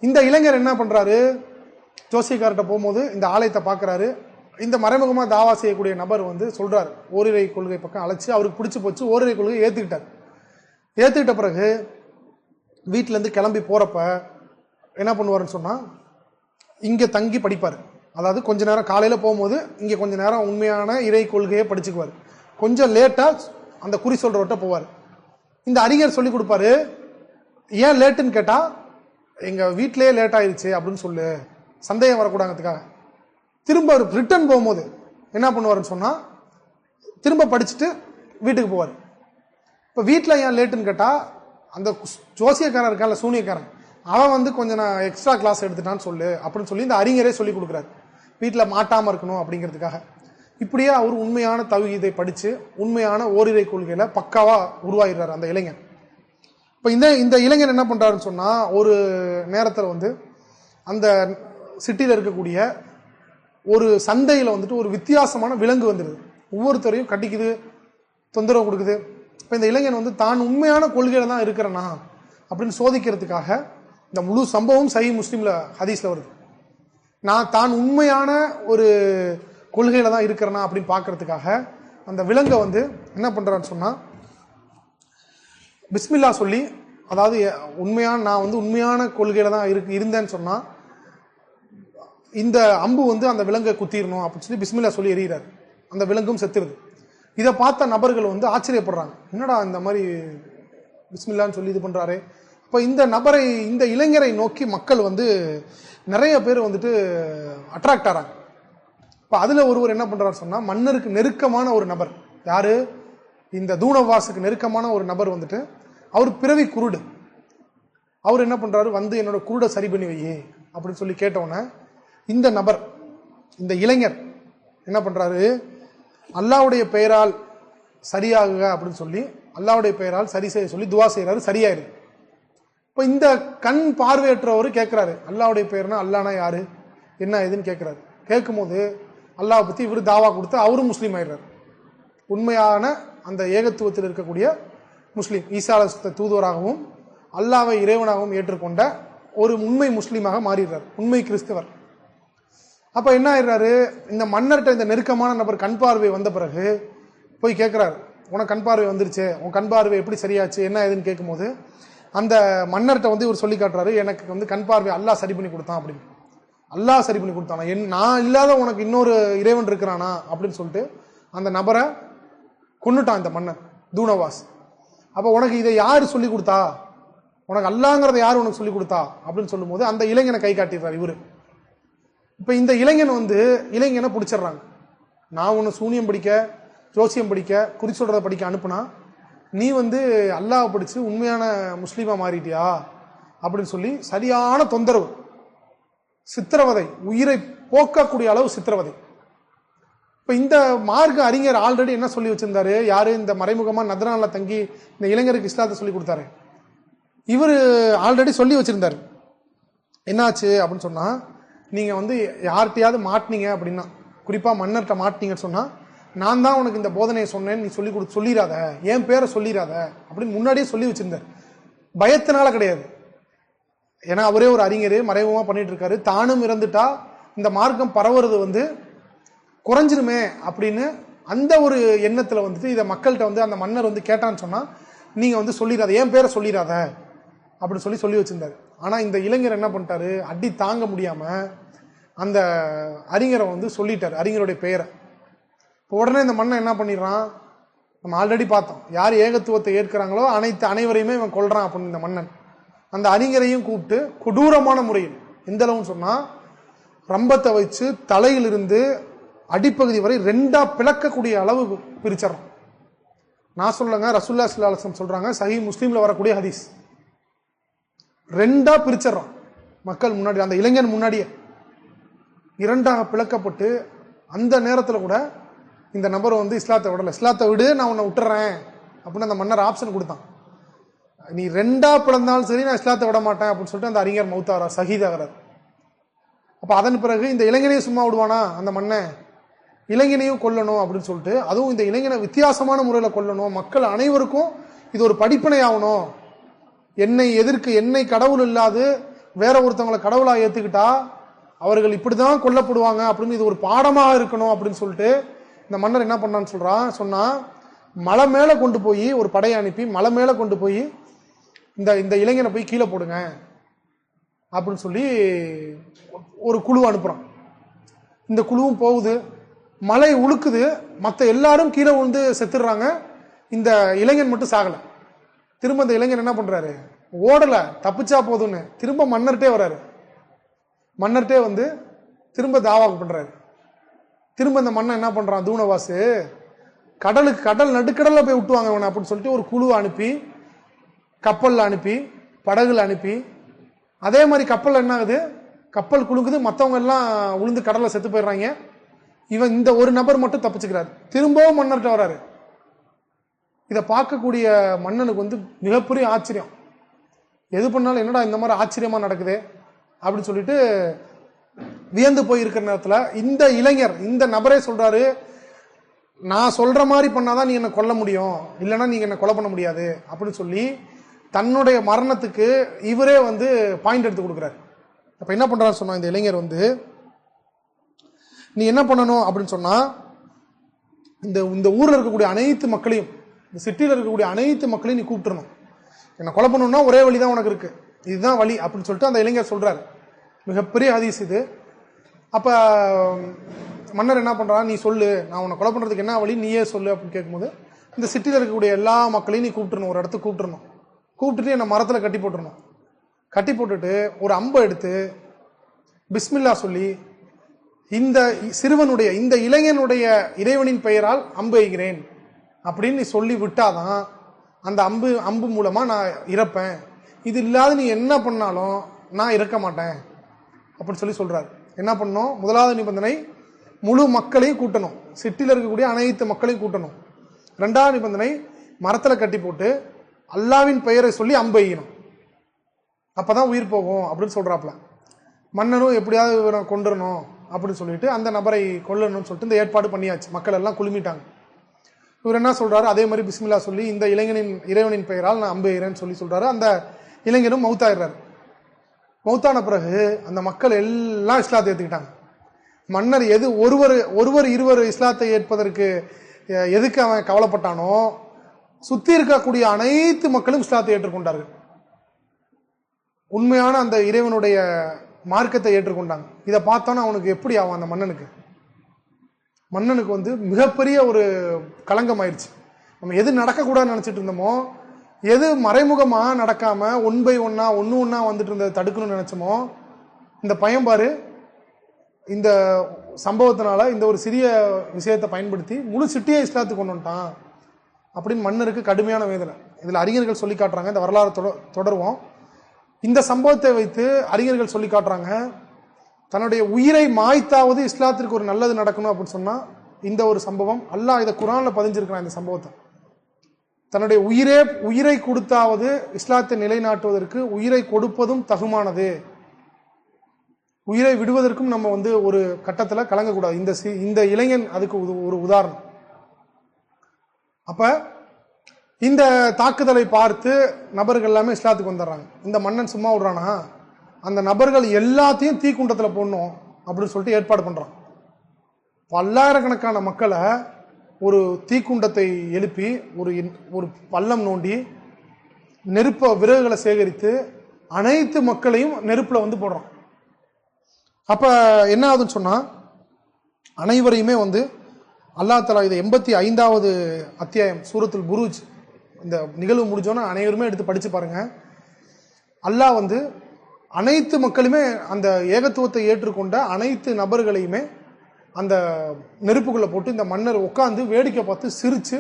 இந்த இளைஞர் என்ன பண்றாரு, ஜோசியக்கார்ட்ட போகும்போது இந்த ஆலயத்தை பார்க்கிறாரு. இந்த மறைமுகமாக தாவா செய்யக்கூடிய நபர் வந்து சொல்றாரு, ஓரிரை கொள்கை பக்கம் அழைச்சி அவருக்கு பிடிச்சி போச்சு, ஓரிரை கொள்கை ஏற்றுக்கிட்டார். ஏற்றுக்கிட்ட பிறகு வீட்டிலேருந்து கிளம்பி போகிறப்ப என்ன பண்ணுவாருன்னு சொன்னால், இங்கே தங்கி படிப்பார். அதாவது கொஞ்ச நேரம் காலையில் போகும்போது இங்கே கொஞ்ச நேரம் உண்மையான இறை கொள்கையை படிச்சுக்குவார். கொஞ்சம் லேட்டாக அந்த குறி சொல்கிறவர்கிட்ட போவார். இந்த அறிஞர் சொல்லி கொடுப்பாரு, ஏன் லேட்டுன்னு கேட்டால் எங்கள் வீட்டிலேயே லேட் ஆயிடுச்சு அப்படின்னு சொல்லு, சந்தேகம் வரக்கூடாதுக்காக. திரும்ப ரிட்டர்ன் போகும்போது என்ன பண்ணுவாருன்னு சொன்னால், திரும்ப படிச்சுட்டு வீட்டுக்கு போவார். இப்போ வீட்டில் ஏன் லேட்டுன்னு கேட்டால், அந்த ஜோசியக்காரன் இருக்கான்ல, சூனியக்காரன், அவன் வந்து கொஞ்சம் நான் எக்ஸ்ட்ரா கிளாஸ் எடுத்துட்டான்னு சொல்லு அப்படின்னு சொல்லி இந்த அறிஞரே சொல்லி கொடுக்குறாரு, வீட்டில் மாட்டாமல் இருக்கணும் அப்படிங்கிறதுக்காக. இப்படியே அவர் உண்மையான தௌஹீதை படித்து உண்மையான ஓரிரை கொள்கையில் பக்காவாக உருவாகிறார் அந்த இளைஞன். இப்போ இந்த இளைஞன் என்ன பண்ணுறாருன்னு சொன்னால், ஒரு நேரத்தில் வந்து அந்த சிட்டியில் இருக்கக்கூடிய ஒரு சந்தையில் வந்துட்டு ஒரு வித்தியாசமான விலங்கு வந்துடுது, ஒவ்வொருத்தரையும் கட்டிக்குது, தொந்தரவு கொடுக்குது. இப்போ இந்த இளைஞன் வந்து தான் உண்மையான கொள்கையில் தான் இருக்கிறேன்னா அப்படின்னு சோதிக்கிறதுக்காக, இந்த முழு சம்பவம் சஹீஹ் முஸ்லிம்ல ஹதீஸ்ல வருது, நான் தான் உண்மையான ஒரு கொள்கையில தான் இருக்கிறேனா அப்படின்னு பார்க்கறதுக்காக அந்த விலங்கை வந்து என்ன பண்றான்னு சொன்னா, பிஸ்மில்லா சொல்லி, அதாவது உண்மையான நான் வந்து உண்மையான கொள்கையில தான் இருந்தேன்னு சொன்னா இந்த அம்பு வந்து அந்த விலங்கை குத்திரணும் அப்படின்னு சொல்லி பிஸ்மில்லா சொல்லி எறிகிறார். அந்த விலங்கும் செத்துருது. இதை பார்த்த நபர்கள் வந்து ஆச்சரியப்படுறாங்க, என்னடா இந்த மாதிரி பிஸ்மில்லான்னு சொல்லி இது பண்றாரு. இப்போ இந்த இளைஞரை நோக்கி மக்கள் வந்து நிறைய பேர் வந்துட்டு அட்ராக்ட் ஆகிறாங்க. இப்போ அதில் ஒருவர் என்ன பண்றாரு சொன்னா, மன்னருக்கு நெருக்கமான ஒரு நபர், யாரு, இந்த தூணவாசுக்கு நெருக்கமான ஒரு நபர் வந்துட்டு, அவர் பிறவி குருடு. அவர் என்ன பண்றாரு, வந்து என்னோட குருடை சரி பண்ணி வை அப்படின்னு சொல்லி கேட்டவுடனே இந்த நபர், இந்த இளைஞர் என்ன பண்றாரு, அல்லாஹ்வுடைய பெயரால் சரியாகுக அப்படின்னு சொல்லி அல்லாஹ்வுடைய பெயரால் சரி செய்ய சொல்லி துவா செய்யறாரு, சரியாயிரு. இப்போ இந்த கண் பார்வையற்றவர் கேட்கிறாரு, அல்லாஹ்வுடைய பெயர்னா அல்லாஹ்னா யாரு என்ன ஏதுன்னு கேட்கிறாரு. கேட்கும்போது அல்லாஹ் பத்தி இவர் தாவா கொடுத்து அவரும் முஸ்லீம் ஆயிடுறாரு. உண்மையான அந்த ஏகத்துவத்தில் இருக்கக்கூடிய முஸ்லீம், ஈசா அலைஹிஸ்ஸலாம் தூதுவராகவும் அல்லாஹ்வை இறைவனாகவும் ஏற்றுக்கொண்ட ஒரு உண்மை முஸ்லீமாக மாறிடுறார், உண்மை கிறிஸ்தவர். அப்ப என்ன ஆயிடுறாரு, இந்த மன்னர்கிட்ட இந்த நெருக்கமான நபர் கண் பார்வை வந்த பிறகு போய் கேட்கிறாரு, உனக்கு கண் பார்வை வந்துருச்சு, உன் கண் பார்வை எப்படி சரியாச்சு என்ன ஏதுன்னு கேட்கும்போது அந்த மன்னர்கிட்ட வந்து இவர் சொல்லி காட்டுறாரு, எனக்கு வந்து கண் பார்வை அல்லாஹ் சரி பண்ணி கொடுத்தான் அப்படின்னு. அல்லாஹ் சரி பண்ணி கொடுத்தானா, நான் இல்லாத உனக்கு இன்னொரு இறைவன் இருக்கிறானா அப்படின்னு சொல்லிட்டு அந்த நபரை கொன்னுட்டான் இந்த மன்னர் தூணவாஸ். அப்ப உனக்கு இதை யாரு சொல்லி கொடுத்தா, உனக்கு அல்லாங்கிறத யாரு உனக்கு சொல்லி கொடுத்தா அப்படின்னு சொல்லும் போது அந்த இளைஞனை கை காட்டிடுறாரு இவரு. இப்ப இந்த இளைஞனை பிடிச்சிடுறாங்க, நான் உன்னை சூனியம் படிக்க, ஜோசியம் படிக்க, குறி சொல்றதை படிக்க அனுப்புனா நீ வந்து அல்லாஹ் படிச்சு உண்மையான முஸ்லீமா மாறிட்டியா அப்படின்னு சொல்லி சரியான தொந்தரவு, சித்திரவதை, உயிரை போக்கக்கூடிய அளவு சித்திரவதை. இப்ப இந்த மார்க்க அறிஞர் ஆல்ரெடி என்ன சொல்லி வச்சிருந்தாரு, யாரு, இந்த மறைமுகமா நத்ரான்ல தங்கி இந்த இளைஞருக்கு இஸ்லாத்தை சொல்லி கொடுத்தாரு, இவரு ஆல்ரெடி சொல்லி வச்சிருந்தாரு. என்னாச்சு அப்படின்னு சொன்னா, நீங்க வந்து யார்கிட்டயாவது மாட்டினீங்க அப்படின்னா, குறிப்பா மன்னர்கிட்ட மாட்டினீங்கன்னு சொன்னா, நான் தான் உனக்கு இந்த போதனையை சொன்னேன்னு நீ சொல்லிடாத, என் பேரை சொல்லிடாத அப்படின்னு முன்னாடியே சொல்லி வச்சிருந்தார். பயத்தினால கிடையாது, ஏன்னா அவரே ஒரு அறிஞர் மறைமுகமா பண்ணிட்டு இருக்காரு, தானும் இறந்துட்டா இந்த மார்க்கம் பரவுறது வந்து குறைஞ்சிருமே அப்படின்னு அந்த ஒரு எண்ணத்துல வந்துட்டு இதை மக்கள்கிட்ட வந்து அந்த மன்னர் வந்து கேட்டான்னு சொன்னா, நீங்க வந்து சொல்லிடாத, என் பேரை சொல்லிடாத அப்படின்னு சொல்லி வச்சிருந்தாரு. ஆனா இந்த இளைஞர் என்ன பண்ணிட்டாரு, அடி தாங்க முடியாம அந்த அறிஞரை வந்து சொல்லிட்டாரு, அறிஞருடைய பெயரை. உடனே இந்த மன்னன் என்ன பண்ணிடுறான், நம்ம ஆல்ரெடி பார்த்தோம், யார் ஏகத்துவத்தை ஏற்கிறாங்களோ அனைவரையுமே இவன் கொல்றான் அப்படின்னு இந்த மன்னன் அந்த அறிஞரையும் கூப்பிட்டு கொடூரமான முறையில், எந்த அளவுன்னு சொன்னா, ரம்பத்தை வச்சு தலையிலிருந்து அடிப்பகுதி வரை ரெண்டா பிளக்கக்கூடிய அளவு பிரிச்சிடறான். நான் சொல்லுங்க, ரசூலுல்லாஹி ஸல்லல்லாஹு அலைஹி வஸல்லம் சொல்றாங்க, சஹீஹ் முஸ்லிம்ல வரக்கூடிய ஹதீஸ், ரெண்டா பிரிச்சிடறான் மக்கள் முன்னாடி, அந்த இளைஞன் முன்னாடியே இரண்டாக பிளக்கப்பட்டு. அந்த நேரத்தில் கூட இந்த நபர் வந்து இஸ்லாத்தை விடல, இஸ்லாத்தை விடு நான் உன்னை விட்டுறேன் அப்படின்னு அந்த மன்னர் ஆப்ஷன் கொடுத்தான். நீ ரெண்டா பிளந்தாலும் சரி நான் இஸ்லாத்தை விட மாட்டேன் அப்படின்னு சொல்லிட்டு அந்த அறிஞர் மௌத்தாகிறார், ஷஹீதாகிறார். அப்ப அதன் பிறகு இந்த இளைஞனையும் சும்மா விடுவானா அந்த மன்னன், இளைஞனையும் கொல்லணும் அப்படின்னு சொல்லிட்டு, அதுவும் இந்த இளைஞனை வித்தியாசமான முறையில் கொல்லணும், மக்கள் அனைவருக்கும் இது ஒரு படிப்பினை ஆகணும், என்னை கடவுள் இல்லாது வேற ஒருத்தவங்களை கடவுளா ஏத்துக்கிட்டா அவர்கள் இப்படிதான் கொல்லப்படுவாங்க அப்படின்னு இது ஒரு பாடமாக இருக்கணும் அப்படின்னு சொல்லிட்டு இந்த மன்னர் என்ன பண்ணான்னு சொன்னா மலை மேல கொண்டு போய் ஒரு படையை அனுப்பி மலை மேல கொண்டு போய் இந்த இளைஞனை போய் கீழே போடுங்க அப்படின்னு சொல்லி ஒரு குழு அனுப்புறான். இந்த குழுவும் போகுது, மலை உழுக்குது, மற்ற எல்லாரும் கீழே விழுந்து செத்துடுறாங்க, இந்த இளைஞன் மட்டும் சாகல. திரும்ப இந்த இளைஞன் என்ன பண்றாரு, ஓடல, தப்பிச்சா போதும்னு திரும்ப மன்னர்கிட்டே வர்றாரு. மன்னர்கிட்டே வந்து திரும்ப தாவாக்கு பண்றாரு. திரும்ப இந்த மன்னன் என்ன பண்றான், தூணவாசு கடல் நடுக்கடல்ல போய் விட்டுவாங்க அவனை அப்படின்னு சொல்லிட்டு ஒரு குழுவை அனுப்பி, கப்பல்ல அனுப்பி, படகுல அனுப்பி, அதே மாதிரி கப்பல் என்ன ஆகுது, கப்பல் குலுங்குது, மற்றவங்க எல்லாம் உளுந்து கடல்ல செத்து போயிடுறாங்க. இவன் இந்த ஒரு நபர் மட்டும் தப்பிச்சுக்கிறாரு. திரும்பவும் மன்னர்கிட்ட வராரு. இதை பார்க்கக்கூடிய மன்னனுக்கு வந்து மிகப்பெரிய ஆச்சரியம். எது பண்ணாலும் என்னடா இந்த மாதிரி ஆச்சரியமா நடக்குது அப்படின்னு சொல்லிட்டு வியந்து போய் இருக்கிற நேரத்துல இந்த இளைஞர், இந்த நபரே சொல்றாரு, நான் சொல்ற மாதிரி பண்ணாதான் நீ என்ன கொல்ல முடியும், இல்லைன்னா நீங்க என்ன கொலை பண்ண முடியாது அப்படின்னு சொல்லி தன்னுடைய மரணத்துக்கு இவரே வந்து பாயிண்ட் எடுத்து கொடுக்குறாரு. அப்ப என்ன பண்றாரு சொன்னா, இந்த இளைஞர் வந்து நீ என்ன பண்ணணும் அப்படின்னு சொன்னா, இந்த ஊர்ல இருக்கக்கூடிய அனைத்து மக்களையும், இந்த சிட்டியில இருக்கக்கூடிய அனைத்து மக்களையும் நீ கூப்பிட்டுறணும். என்ன கொலை பண்ணணும்னா ஒரே வழிதான் உனக்கு இருக்கு, இதுதான் வழி அப்படின்னு சொல்லிட்டு அந்த இளைஞர் சொல்றாரு. மிகப்பெரிய ஹதீஸ் இது. அப்ப மன்னர் என்ன பண்றா, நீ சொல்லு, நான் உன்னை கொலை பண்றதுக்கு என்ன வழி நீயே சொல்லு அப்படின்னு கேட்கும்போது, இந்த சிட்டியில இருக்கக்கூடிய எல்லா மக்களையும் நீ கூப்பிட்டுறணும், ஒரு இடத்துக்கு கூப்பிட்டுறணும். கூப்பிட்டுட்டு என்ன மரத்துல கட்டி போட்டுறணும். கட்டி போட்டுட்டு ஒரு அம்பை எடுத்து பிஸ்மில்லா சொல்லி இந்த சிறுவனுடைய, இந்த இளைஞனுடைய இறைவனின் பெயரால் அம்பு எய்கிறேன் அப்படின்னு நீ சொல்லி விட்டாதான் அந்த அம்பு மூலமா நான் இறப்பேன். இது இல்லாத நீ என்ன பண்ணாலும் நான் இறக்க மாட்டேன் அப்படின்னு சொல்லி சொல்றாரு. என்ன பண்ணணும், முதலாவது நிபந்தனை முழு மக்களையும் கூட்டணும், சிட்டியில் இருக்கக்கூடிய அனைத்து மக்களையும் கூட்டணும். ரெண்டாவது நிபந்தனை மரத்துல கட்டி போட்டு அல்லாவின் பெயரை சொல்லி அம்பு எய்யணும், அப்பதான் உயிர் போகும் அப்படின்னு சொல்றாப்ல. மன்னனும் எப்படியாவது இவரை கொண்டுறணும் அப்படின்னு சொல்லிட்டு அந்த நபரை கொல்லணும்னு சொல்லிட்டு இந்த ஏற்பாடு பண்ணியாச்சு. மக்கள் எல்லாம் குழுமிட்டாங்க. இவர் என்ன சொல்றாரு, அதே மாதிரி பிஸ்மில்லா சொல்லி இந்த இறைவனின் பெயரால் நான் அம்பு எய்கிறேன்னு சொல்லி சொல்றாரு. அந்த இளைஞனும் மௌத்தாயிடுறாரு. மௌத்தான பிறகு அந்த மக்கள் எல்லாம் இஸ்லாத்தை ஏற்றுக்கிட்டாங்க. மன்னர் ஒருவர் இருவர் இஸ்லாத்தை ஏற்பதற்கு எதுக்கு அவன் கவலைப்பட்டானோ, சுத்தி இருக்கக்கூடிய அனைத்து மக்களும் இஸ்லாத்தை ஏற்றுக்கொண்டார்கள். உண்மையான அந்த இறைவனுடைய மார்க்கத்தை ஏற்றுக்கொண்டாங்க. இதை பார்த்தோன்னா அவனுக்கு எப்படி ஆகும், அந்த மன்னனுக்கு வந்து மிகப்பெரிய ஒரு களங்கம் ஆயிடுச்சு. நம்ம எது நடக்கக்கூடாதுன்னு நினைச்சிட்டு இருந்தோமோ, எது மறைமுகமா நடக்காம ஒன் பை ஒன்னா வந்துட்டு இருந்ததை தடுக்கணும்னு நினைச்சோமோ, இந்த பையன் பாரு இந்த சம்பவத்தினால இந்த ஒரு சிறிய விஷயத்தை பயன்படுத்தி முழு சிட்டியை இஸ்லாத்துக்கு கொண்டு வந்துட்டான் அப்படின்னு மன்னருக்கு கடுமையான வேதனை. இதுல அறிஞர்கள் சொல்லி காட்டுறாங்க, இந்த வரலாறு தொடருவோம். இந்த சம்பவத்தை வைத்து அறிஞர்கள் சொல்லி காட்டுறாங்க, தன்னுடைய உயிரை மாய்த்தாவது இஸ்லாத்திற்கு ஒரு நல்லது நடக்கணும் அப்படின்னு சொன்னா இந்த ஒரு சம்பவம், அல்லாஹ் இதை குர்ஆன்ல பதிஞ்சிருக்கிறான். இந்த சம்பவத்தை தன்னுடைய உயிரை கொடுத்தாவது இஸ்லாத்தை நிலைநாட்டுவதற்கு உயிரை கொடுப்பதும் தகுமானது, உயிரை விடுவதற்கும் நம்ம வந்து ஒரு கட்டத்தில் கலங்கக்கூடாது. இந்த இளைஞன் அதுக்கு ஒரு உதாரணம். அப்ப இந்த தாக்குதலை பார்த்து நபர்கள் எல்லாமே இஸ்லாத்துக்கு வந்துடுறாங்க. இந்த மன்னன் சும்மா விடுறானா, அந்த நபர்கள் எல்லாத்தையும் தீக்குண்டத்தில் போடணும் அப்படின்னு சொல்லிட்டு ஏற்பாடு பண்றான். பல்லாயிரக்கணக்கான மக்களை ஒரு தீக்குண்டத்தை எழுப்பி ஒரு பள்ளம் நோண்டி விறகுகளை சேகரித்து அனைத்து மக்களையும் நெருப்புல வந்து போடுறான். அப்ப என்ன ஆகுதுன்னு சொன்னா, அனைவரையுமே வந்து அல்லாஹ் தஆலா இது 85வது அத்தியாயம் சூரத்துல் புரூஜ், இந்த நிகழ்வு முடிஞ்சோன்னா அனைவருமே எடுத்து படிச்சு பாருங்க. அல்லாஹ் வந்து அனைத்து மக்களுமே அந்த ஏகத்துவத்தை ஏற்றுக்கொண்ட அனைத்து நபர்களையுமே அந்த நெருப்புக்குள்ள போட்டு இந்த மன்னர் உட்காந்து வேடிக்கை பார்த்து சிரிச்சு,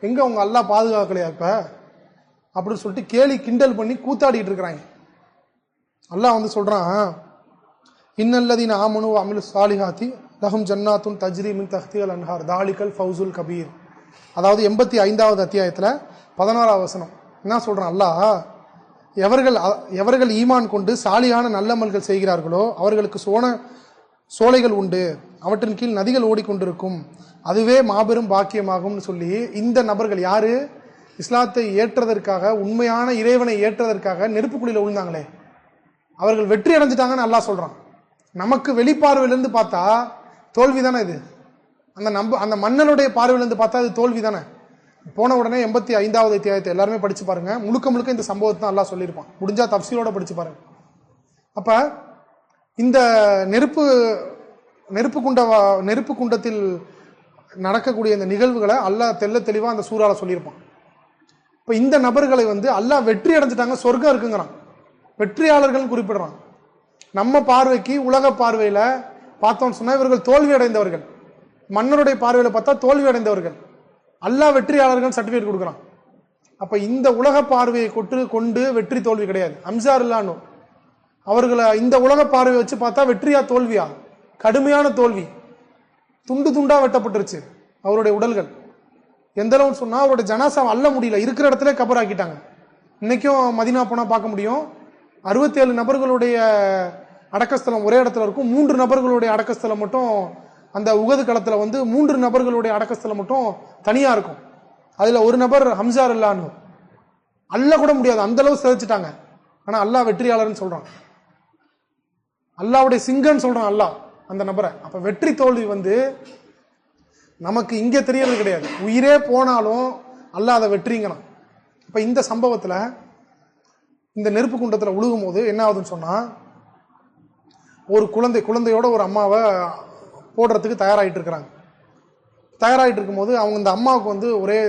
எங்க அவங்க அல்லாஹ் பாதுகாக்கலையா இப்ப அப்படின்னு சொல்லிட்டு கேலி கிண்டல் பண்ணி கூத்தாடிட்டு இருக்கிறாங்க. அல்லாஹ் வந்து சொல்றான், இன்னல்லதீன ஆமனு வ அமிலு ஸாலிஹாத்தி லஹும் ஜன்னாத்துன் தஜ்ரி மின் தஹ்திஹல் அன்ஹார் தாலிகல் ஃபௌசுல் கபீர். அதாவது 85வது அத்தியாயத்துல 16வது வசனம் என்ன சொல்றான் அல்லாஹ், எவர்கள் ஈமான் கொண்டு சாலியான நல்லமல்கள் செய்கிறார்களோ அவர்களுக்கு சோலைகள் உண்டு, அவற்றின் கீழ் நதிகள் ஓடிக்கொண்டிருக்கும், அதுவே மாபெரும் பாக்கியமாகும்னு சொல்லி இந்த நபர்கள் யாரு, இஸ்லாத்தை ஏற்றதற்காக, உண்மையான இறைவனை ஏற்றதற்காக நெருப்புக்குழியில விழுந்தாங்களே அவர்கள் வெற்றி அடைஞ்சிட்டாங்கன்னு அல்லாஹ் சொல்றான். நமக்கு வெளிப்பார்வையிலிருந்து பார்த்தா தோல்வி தானே இது. அந்த மன்னனுடைய பார்வையிலிருந்து பார்த்தா அது தோல்வி தானே. போன உடனே 85வது அத்தியாயத்தை எல்லாருமே படிச்சு பாருங்க. முழுக்க முழுக்க இந்த சம்பவத்தை தான் அல்லாஹ் சொல்லியிருப்பான். முடிஞ்சா தஃப்சீரோட படிச்சு பாருங்க. அப்ப இந்த நெருப்பு குண்டத்தில் நடக்கக்கூடிய இந்த நிகழ்வுகளை அல்லாஹ் தெள்ள தெளிவா அந்த சூறால சொல்லியிருப்பான். இப்ப இந்த நபர்களை அல்லாஹ் வெற்றி அடைஞ்சிட்டாங்க, சொர்க்கம் இருக்குங்கிறான், வெற்றியாளர்கள் குறிப்பிடுறான். நம்ம பார்வைக்கு உலக பார்வையில பார்த்தோம்னு சொன்னா இவர்கள் தோல்வி அடைந்தவர்கள், மன்னருடைய பார்வையில பார்த்தா தோல்வி அடைந்தவர்கள். அல்லாஹ் வெற்றியாளர்கள் சர்டிபிகேட் கொடுக்குறான். அப்ப இந்த உலக பார்வையை கொண்டு வெற்றி தோல்வி கிடையாது. அம்சார் இல்லானோ அவர்களை இந்த உலக பார்வையை வச்சு பார்த்தா வெற்றியா தோல்வியா? கடுமையான தோல்வி. துண்டு துண்டா வெட்டப்பட்டுருச்சு அவருடைய உடல்கள். எந்த அளவுன்னு சொன்னா அவருடைய ஜனாசாவை அள்ள முடியல, இருக்கிற இடத்துல கபர் ஆக்கிட்டாங்க. இன்னைக்கும் மதினா போனா பார்க்க முடியும், 67 நபர்களுடைய அடக்கஸ்தலம் ஒரே இடத்துல இருக்கும். 3 நபர்களுடைய அடக்கஸ்தலம் மட்டும் அந்த உகது களத்துல 3 நபர்களுடைய அடக்கஸ்தலம் மட்டும் தனியா இருக்கும். அதுல ஒரு நபர் ஹம்சார் இல்லான்னு அள்ள கூட முடியாது, அந்த அளவு சிதைச்சிட்டாங்க. ஆனா அல்லாஹ் வெற்றியாளர்னு சொல்றான், அல்லாஹ்வுடைய சிங்கன்னு சொல்றான் அல்லாஹ் அந்த நபரை. அப்ப வெற்றி தோல்வி நமக்கு இங்க தெரியறது கிடையாது, உயிரே போனாலும் அல்லாஹ் அதை வெற்றிங்கணும். இப்ப இந்த சம்பவத்துல இந்த நெருப்பு குண்டத்துல உழுகும் போது என்ன ஆகுதுன்னு சொன்னா, ஒரு குழந்தையோட ஒரு அம்மாவை போடுறதுக்கு தயாராகிட்டு இருக்கிறாங்க. தயாராகிட்டு இருக்கும்போது அவங்க இந்த அம்மாவுக்கு ஒரே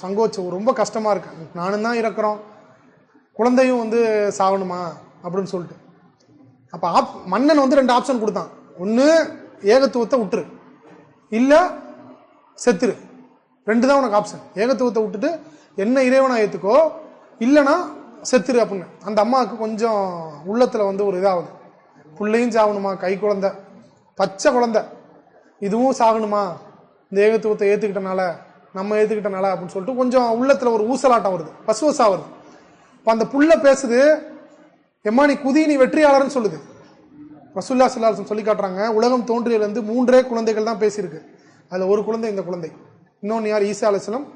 சங்கோச்சம், ரொம்ப கஷ்டமா இருக்கு. நானும் தான் இறக்குறோம், குழந்தையும் சாகணுமா அப்படின்னு சொல்லிட்டு. அப்ப மன்னன் 2 ஆப்ஷன் கொடுத்தான். ஒன்னு ஏகத்துவத்தை விட்டுரு, இல்ல செத்துரு. 2 தான் உனக்கு ஆப்ஷன். ஏகத்துவத்தை விட்டுட்டு என்ன இறைவனா ஏத்துக்கோ, இல்லைன்னா செத்துரு அப்படின்னு. அந்த அம்மாவுக்கு கொஞ்சம் உள்ளத்துல ஒரு இதாகுது, பிள்ளையும் சாகணுமா, கை குழந்தை, பச்சை குழந்தை, இதுவும் சாகணுமா இந்த ஏகத்துவத்தை ஏத்துக்கிட்டனால, நம்ம ஏத்துக்கிட்டனால அப்படின்னு சொல்லிட்டு கொஞ்சம் உள்ளத்துல ஒரு ஊசலாட்டம் வருது, பசுவசா வருது. இப்ப அந்த புள்ள பேசுது, எம்மா நீ குதி, நீ வெற்றியாளர்னு சொல்லுது. ரசூலுல்லாஹி ஸல்லல்லாஹு அலைஹி வஸல்லம் சொல்லி காட்டுறாங்க, உலகம் தோன்றியிலிருந்து 3 குழந்தைகள் தான் பேசியிருக்கு. அதுல ஒரு குழந்தை இந்த குழந்தை, இன்னொன்னு யார், ஈசா அலைஹிஸ்ஸலாம்,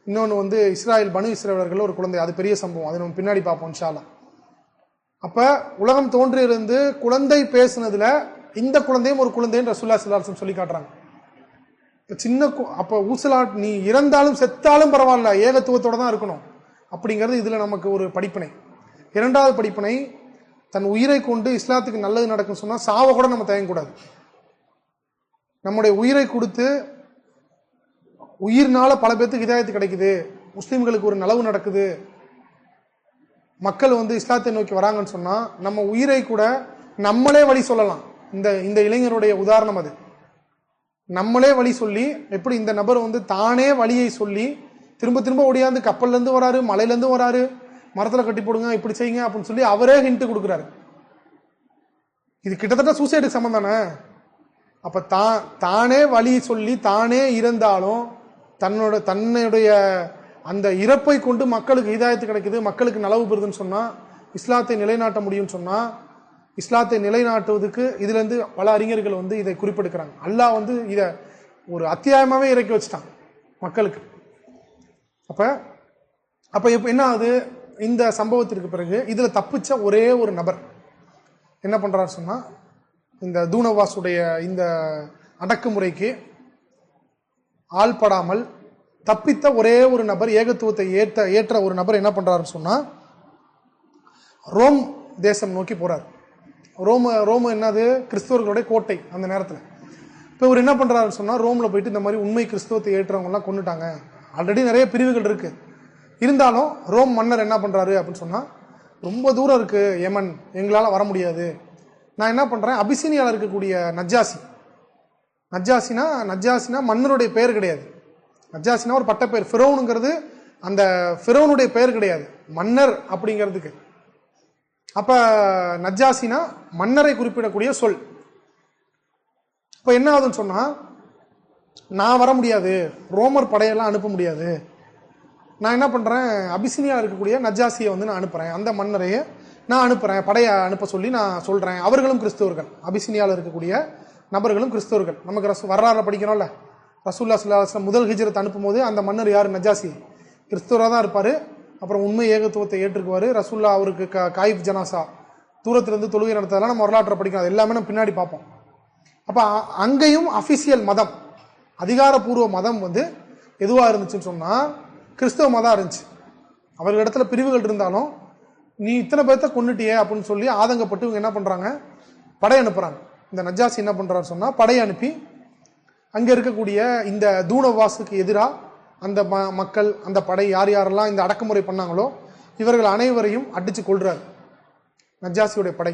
இன்னொன்னு இஸ்ராயல் பனு இஸ்ரவேலர்கள் ஒரு குழந்தை. அது பெரிய சம்பவம், அதை நம்ம பின்னாடி பார்ப்போம் இன்ஷா அல்லாஹ். அப்ப உலகம் தோன்றியிலிருந்து குழந்தை பேசுனதுல இந்த குழந்தையும் ஒரு குழந்தைன்னு ரசூலுல்லாஹி ஸல்லல்லாஹு அலைஹி வஸல்லம் சொல்லி காட்டுறாங்க. சின்ன அப்ப ஊசலாட், நீ இறந்தாலும் செத்தாலும் பரவாயில்ல, ஏகத்துவத்தோட தான் இருக்கணும் அப்படிங்கிறது இதுல நமக்கு ஒரு படிப்பினை. 2வது படிப்பினை, தன் உயிரை கொண்டு இஸ்லாத்துக்கு நல்லது நடக்கும் சொன்னா சாவை கூட நம்ம தயங்கக்கூடாது. நம்முடைய உயிரை கொடுத்து உயிர்னால பல பேருக்கு ஹிதாயத்து கிடைக்குது, முஸ்லிம்களுக்கு ஒரு நலவு நடக்குது, மக்கள் இஸ்லாத்தை நோக்கி வராங்கன்னு சொன்னா நம்ம உயிரை கூட நம்மளே வழி சொல்லலாம். இந்த இளைஞருடைய உதாரணம் அது. நம்மளே வழி சொல்லி, எப்படி இந்த நபர் தானே வழியை சொல்லி திரும்ப திரும்ப ஓடியாந்து கப்பல்ல இருந்து வராரு, மலையில இருந்து வராரு, மரத்துல கட்டி போடுங்க, இப்படி செய்யுங்க அப்படின்னு சொல்லி அவரே ஹிண்ட் கொடுக்குறாரு. இது கிட்டத்தட்ட சூசைடுக்கு சமம் தானே. அப்ப தானே வழி சொல்லி தானே இறந்தாலும் தன்னுடைய அந்த இறப்பை கொண்டு மக்களுக்கு ஹிதாயத்து கிடைக்குது, மக்களுக்கு நலவு பெறுதுன்னு சொன்னா, இஸ்லாத்தை நிலைநாட்ட முடியும்னு சொன்னா, இஸ்லாத்தை நிலைநாட்டுவதற்கு இதுல இருந்து பல அறிஞர்கள் இதை குறிப்பிடுக்கிறாங்க. அல்லாஹ் இத ஒரு அத்தியாயமாவே இறக்கி வச்சுட்டான் மக்களுக்கு. அப்ப என்ன ஆகுது, இந்த சம்பவத்திற்கு பிறகு இதுல தப்பிச்ச ஒரே ஒரு நபர் என்ன பண்றாரு சொன்னா, இந்த தூனவாசுடைய இந்த அடக்குமுறைக்கு ஆள்படாமல் தப்பித்த ஒரே ஒரு நபர், ஏகத்துவத்தை ஏற்ற ஒரு நபர் என்ன பண்றாருன்னு சொன்னா, ரோம் தேசம் நோக்கி போறார். ரோம் என்னது, கிறிஸ்தவர்களுடைய கோட்டை அந்த நேரத்தில். இப்போ இவர் என்ன பண்றாருன்னு சொன்னா, ரோம்ல போயிட்டு இந்த மாதிரி உண்மை கிறிஸ்தவத்தை ஏற்றவங்க எல்லாம் கொண்டுட்டாங்க. ஆல்ரெடி நிறைய பிரிவுகள் இருக்கு, இருந்தாலும் ரோம் மன்னர் என்ன பண்றாரு அப்படின்னு சொன்னா, ரொம்ப தூரம் இருக்கு யமன், எங்களால வர முடியாது, நான் என்ன பண்றேன், அபிசீனியால இருக்கக்கூடிய நஜ்ஜாசினா மன்னருடைய பெயர் கிடையாது, நஜ்ஜாசினா ஒரு பட்ட பெயர். ஃபிரௌனுங்கிறது அந்த ஃபிரௌனுடைய பெயர் கிடையாது, மன்னர் அப்படிங்கிறதுக்கு. அப்ப நஜ்ஜாசினா மன்னரை குறிப்பிடக்கூடிய சொல். இப்ப என்ன ஆகுதுன்னு சொன்னா, நான் வர முடியாது, ரோமர் படையெல்லாம் அனுப்ப முடியாது, நான் என்ன பண்றேன், அபிசீனியா இருக்கக்கூடிய நஜ்ஜாசியை நான் அனுப்புறேன், அந்த மன்னரையே நான் அனுப்புறேன், படையை அனுப்ப சொல்லி நான் சொல்றேன். அவர்களும் கிறிஸ்தவர்கள், அபிசீனியாவில் இருக்கக்கூடிய நபர்களும் கிறிஸ்தவர்கள். நமக்கு வரலாறு படிக்கணும்ல, ரசூலுல்லாஹி ஸல்லல்லாஹு அலைஹி வஸல்லம் முதல் ஹிஜ்ரத் அனுப்பும் போது அந்த மன்னர் யார், நஜ்ஜாசி, கிறிஸ்தவராக தான் இருப்பாரு. அப்புறம் உண்மை ஏகத்துவத்தை ஏற்றுக்குவாரு. ரசூலுல்லாஹ் அவருக்கு காயிப் ஜனாசா தூரத்திலிருந்து தொழுகை நடத்ததெல்லாம் நம்ம வரலாற்றை படிக்கணும், அது எல்லாமே நம்ம பின்னாடி பார்ப்போம். அப்போ அங்கேயும் அஃபிஷியல் மதம், அதிகாரப்பூர்வ மதம் வந்து எதுவாக இருந்துச்சுன்னு சொன்னால் கிறிஸ்தவ மதம் இருந்துச்சு. அவர்களிடத்துல பிரிவுகள் இருந்தாலும் நீ இத்தனை பேர்த்த கொண்டுட்டியே அப்படின்னு சொல்லி ஆதங்கப்பட்டு இவங்க என்ன பண்ணுறாங்க, படை அனுப்புகிறாங்க. இந்த நஜ்ஜாசி என்ன பண்ணுறாரு சொன்னால் படை அனுப்பி அங்கே இருக்கக்கூடிய இந்த தூணவாசுக்கு எதிராக அந்த மக்கள், அந்த படை யார் யாரெல்லாம் இந்த அடக்குமுறை பண்ணாங்களோ இவர்கள் அனைவரையும் அடித்து கொள்றாரு நஜ்ஜாசியுடைய படை.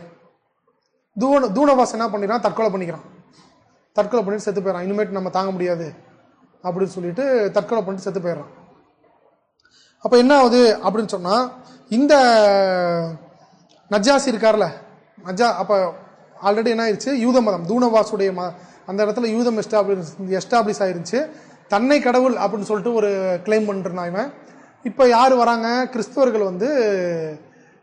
தூணவாஸ் என்ன பண்ணிக்கிறான், தற்கொலை பண்ணிக்கிறான். தற்கொலை பண்ணிட்டு செத்து போயிடறான். இனிமேட்டு நம்ம தாங்க முடியாது அப்படின்னு சொல்லிட்டு தற்கொலை பண்ணிட்டு செத்து போயிடறான். அப்போ என்ன ஆகுது அப்படின்னு சொன்னால், இந்த நஜ்ஜாசி இருக்கார்ல, அப்போ ஆல்ரெடி என்ன ஆயிடுச்சு, யூத மதம் தூணவாசுடைய அந்த இடத்துல யூதம் எஸ்டாப்ளிஷ் ஆயிருச்சு. தன்னை கடவுள் அப்படின்னு சொல்லிட்டு ஒரு கிளைம் பண்ணிருந்தான் இவன். இப்போ யார் வராங்க, கிறிஸ்தவர்கள் வந்து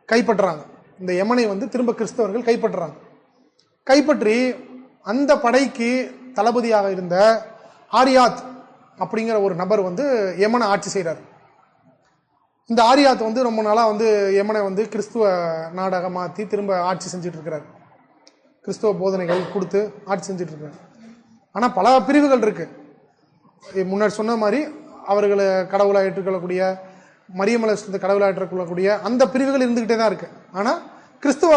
கைப்பற்றுறாங்க. இந்த யமனை வந்து திரும்ப கிறிஸ்தவர்கள் கைப்பற்றுறாங்க. கைப்பற்றி அந்த படைக்கு தளபதியாக இருந்த ஆரியாத் அப்படிங்கிற ஒரு நபர் வந்து யமனை ஆட்சி செய்கிறார். இந்த ஆரியாத் வந்து ரொம்ப நாளாக வந்து யமனை வந்து கிறிஸ்துவ நாடாக மாற்றி திரும்ப ஆட்சி செஞ்சுட்டு இருக்கிறார். கிறிஸ்துவ போதனைகள் கொடுத்து ஆட்சி செஞ்சுட்டு இருக்கிறார். ஆனால் பல பிரிவுகள் இருக்கு. முன்னாடி சொன்ன மாதிரி அவர்களை கடவுளாக ஏற்றுக்கொள்ளக்கூடிய, மரியமலை கடவுளாக ஏற்றுக்கொள்ளக்கூடிய அந்த பிரிவுகள் இருந்துகிட்டே தான் இருக்கு. ஆனால் கிறிஸ்துவ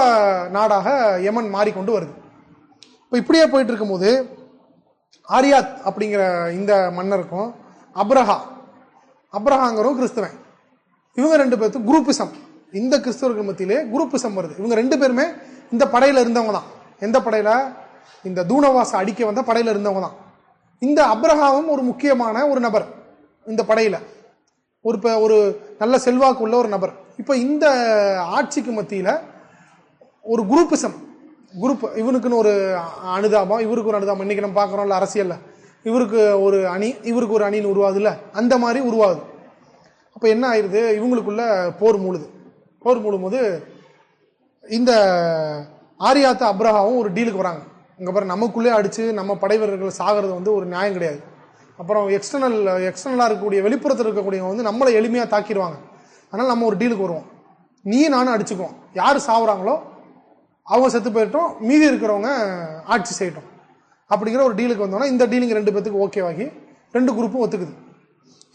நாடாக யமன் மாறிக்கொண்டு வருது. இப்போ இப்படியே போயிட்டு இருக்கும்போது ஆரியாத் அப்படிங்கிற இந்த மன்னருக்கும் அப்ரஹாங்கிறவும் கிறிஸ்துவன், இவங்க ரெண்டு பேர்த்தும் குரூப்பிசம், இந்த கிறிஸ்தவர்கள் மத்தியிலே குரூப்பிசம் வருது. இவங்க ரெண்டு பேருமே இந்த படையில இருந்தவங்க தான். எந்த படையில, இந்த தூணவாச அடிக்க வந்த படையில இருந்தவங்க தான். இந்த அப்ரஹாமும் ஒரு முக்கியமான ஒரு நபர் இந்த படையில, ஒரு நல்ல செல்வாக்கு உள்ள ஒரு நபர். இப்ப இந்த ஆட்சிக்கு மத்தியில ஒரு குரூப்பிசம், இவனுக்குன்னு ஒரு அனுதாபம், இவருக்கு ஒரு அனுதாபம். இன்னைக்கு நம்ம பார்க்குறோம்ல அரசியல்ல, இவருக்கு ஒரு அணி இவருக்கு ஒரு அணின்னு உருவாகுது இல்ல, அந்த மாதிரி உருவாகுது. அப்ப என்ன ஆயிருது, இவங்களுக்குள்ள போர் மூழும்போது இந்த ஆரியாத்த அப்ரஹாவும் ஒரு டீலுக்கு வராங்க. இங்க பாரு, நமக்குள்ளே அடிச்சு நம்ம படை வீரர்கள் சாகிறது வந்து ஒரு நியாயம் கிடையாது. அப்புறம் எக்ஸ்டர்னலா இருக்கக்கூடிய வெளிப்புறத்தில் இருக்கக்கூடியவங்க வந்து நம்மளை எளிமையா தாக்கிடுவாங்க. அதனால நம்ம ஒரு டீலுக்கு வருவோம், நீ நானும் அடிச்சுக்குவோம், யாரு சாவுறாங்களோ அவங்க செத்து போயிட்டோம், மீதி இருக்கிறவங்க ஆட்சி செய்யட்டும் அப்படிங்கிற ஒரு டீலுக்கு வந்தோம்னா, இந்த டீலிங் ரெண்டு பேத்துக்கு ஓகேவாகி ரெண்டு குரூப்பும் ஒத்துக்குது.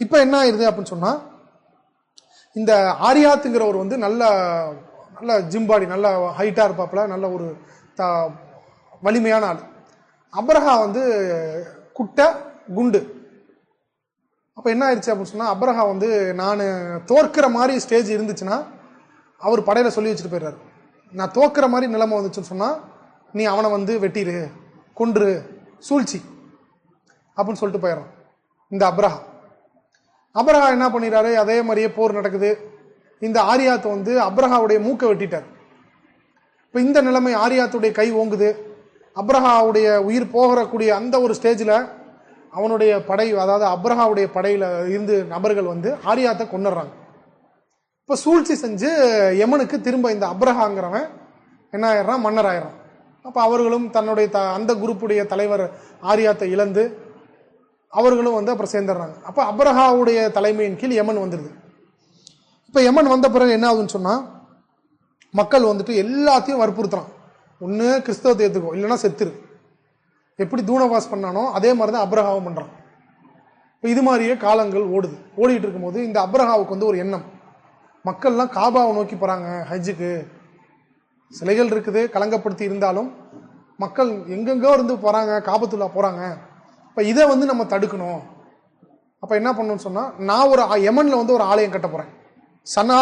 இப்ப என்ன ஆயிருது அப்படின்னு சொன்னா, இந்த ஆரியாத்துங்கிறவர் வந்து நல்ல ஜிம்பாடி, நல்ல ஹைட்டா இருப்பாப்புல, நல்ல ஒரு வலிமையான ஆள். அப்ரஹா வந்து குட்டை குண்டு. அப்ப என்ன ஆயிடுச்சு அப்படின்னு சொன்னா, அப்ரஹா வந்து நான் தோற்கிற மாதிரி ஸ்டேஜ் இருந்துச்சுன்னா அவர் படையில சொல்லி வச்சுட்டு போயிடுறாரு. நான் தோக்குற மாதிரி நிலைமை வந்துச்சுன்னு சொன்னா, நீ அவனை வந்து வெட்டிரு, கொன்று, சூழ்ச்சி அப்படின்னு சொல்லிட்டு போயிடறான் இந்த அப்ரஹா என்ன பண்ணிடுறாரு, அதே மாதிரியே போர் நடக்குது. இந்த ஆரியாத் வந்து அப்ரஹாவுடைய மூக்கை வெட்டிட்டார். இப்ப இந்த நிலைமை, ஆரியாத்துடைய கை ஓங்குது, அப்ரஹாவுடைய உயிர் போகக்கூடிய அந்த ஒரு ஸ்டேஜில் அவனுடைய படை, அதாவது அப்ரஹாவுடைய படையில இருந்து நபர்கள் வந்து ஆரியாத்தை கொண்டுறாங்க. இப்ப சூழ்ச்சி செஞ்சு யமனுக்கு திரும்ப இந்த அப்ரஹாங்கிறவன் என்ன ஆயிடுறான், மன்னர் ஆயிடுறான். அப்ப அவர்களும் தன்னுடைய அந்த குரூப்புடைய தலைவர் ஆரியாத்தை இழந்து அவர்களும் வந்து அப்புறம் சேர்ந்துடுறாங்க. அப்ப அப்ரஹாவுடைய தலைமையின் கீழ் யமன் வந்துருது. இப்ப யமன் வந்த பிறகு என்ன ஆகுதுன்னு சொன்னா, மக்கள் வந்துட்டு எல்லாத்தையும் வற்புறுத்துறான், ஒண்ணு கிறிஸ்தவத்தை ஏத்துக்கோ இல்லைன்னா செத்துரு. எப்படி தூணவாஸ் பண்ணானோ அதே மாதிரிதான் அப்ரஹாவும் பண்றான். இது மாதிரியே காலங்கள் ஓடிட்டு இருக்கும்போது இந்த அப்ரஹாவுக்கு வந்து ஒரு எண்ணம், மக்கள்லாம் காபாவை நோக்கி போறாங்க, ஹஜ்ஜுக்கு சிலைகள் இருக்குது கலங்கப்படுத்தி இருந்தாலும் மக்கள் எங்கெங்கோ இருந்து போறாங்க, காபத்துல்லா போறாங்க. இப்ப இதை வந்து நம்ம தடுக்கணும். அப்ப என்ன பண்ணணும்னு சொன்னா, நான் ஒரு யமன்ல வந்து ஒரு ஆலயம் கட்ட போறேன். சனா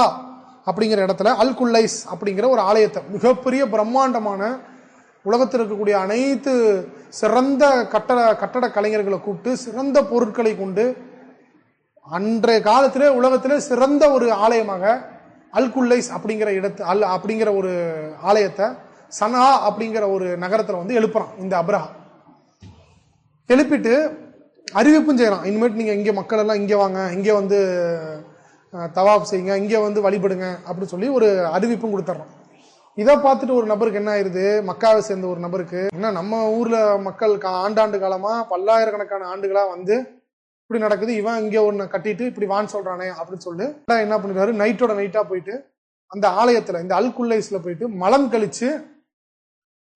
அப்படிங்கிற இடத்துல அல் குல்லைஸ் அப்படிங்கிற ஒரு ஆலயத்தை, மிகப்பெரிய பிரம்மாண்டமான, உலகத்தில் இருக்கக்கூடிய அனைத்து சிறந்த கட்டட கலைஞர்களை கூப்பிட்டு சிறந்த பொருட்களை கொண்டு அன்றைய காலத்திலே உலகத்திலே சிறந்த ஒரு ஆலயமாக அல் குல்லைஸ் அப்படிங்கிற அப்படிங்கிற ஒரு ஆலயத்தை சனா அப்படிங்கிற ஒரு நகரத்துல வந்து எழுப்புறான் இந்த அப்ரஹா. எழுப்பிட்டு அறிவிப்பும் செய்யறான், இனிமேட்டு நீங்க இங்க மக்கள் எல்லாம் இங்க வாங்க, இங்க வந்து தவாப் செய்யுங்க, இங்க வந்து வழிபடுங்க அப்படின்னு சொல்லி ஒரு அறிவிப்பும் கொடுத்துட்றான். இதை பார்த்துட்டு ஒரு நபருக்கு என்ன ஆயிருது, மக்காவை சேர்ந்த ஒரு நபருக்கு, என்ன நம்ம ஊர்ல மக்கள் ஆண்டாண்டு காலமா பல்லாயிரக்கணக்கான ஆண்டுகளா வந்து இப்படி நடக்குது, இவன் இங்க ஒண்ணு கட்டிட்டு இப்படி வான்னு சொல்றானே அப்படின்னு சொல்லி என்ன பண்ணிடுறாரு, நைட்டா போயிட்டு அந்த ஆலயத்துல இந்த அல் குல்லைஸ்ல போயிட்டு மலம் கழிச்சு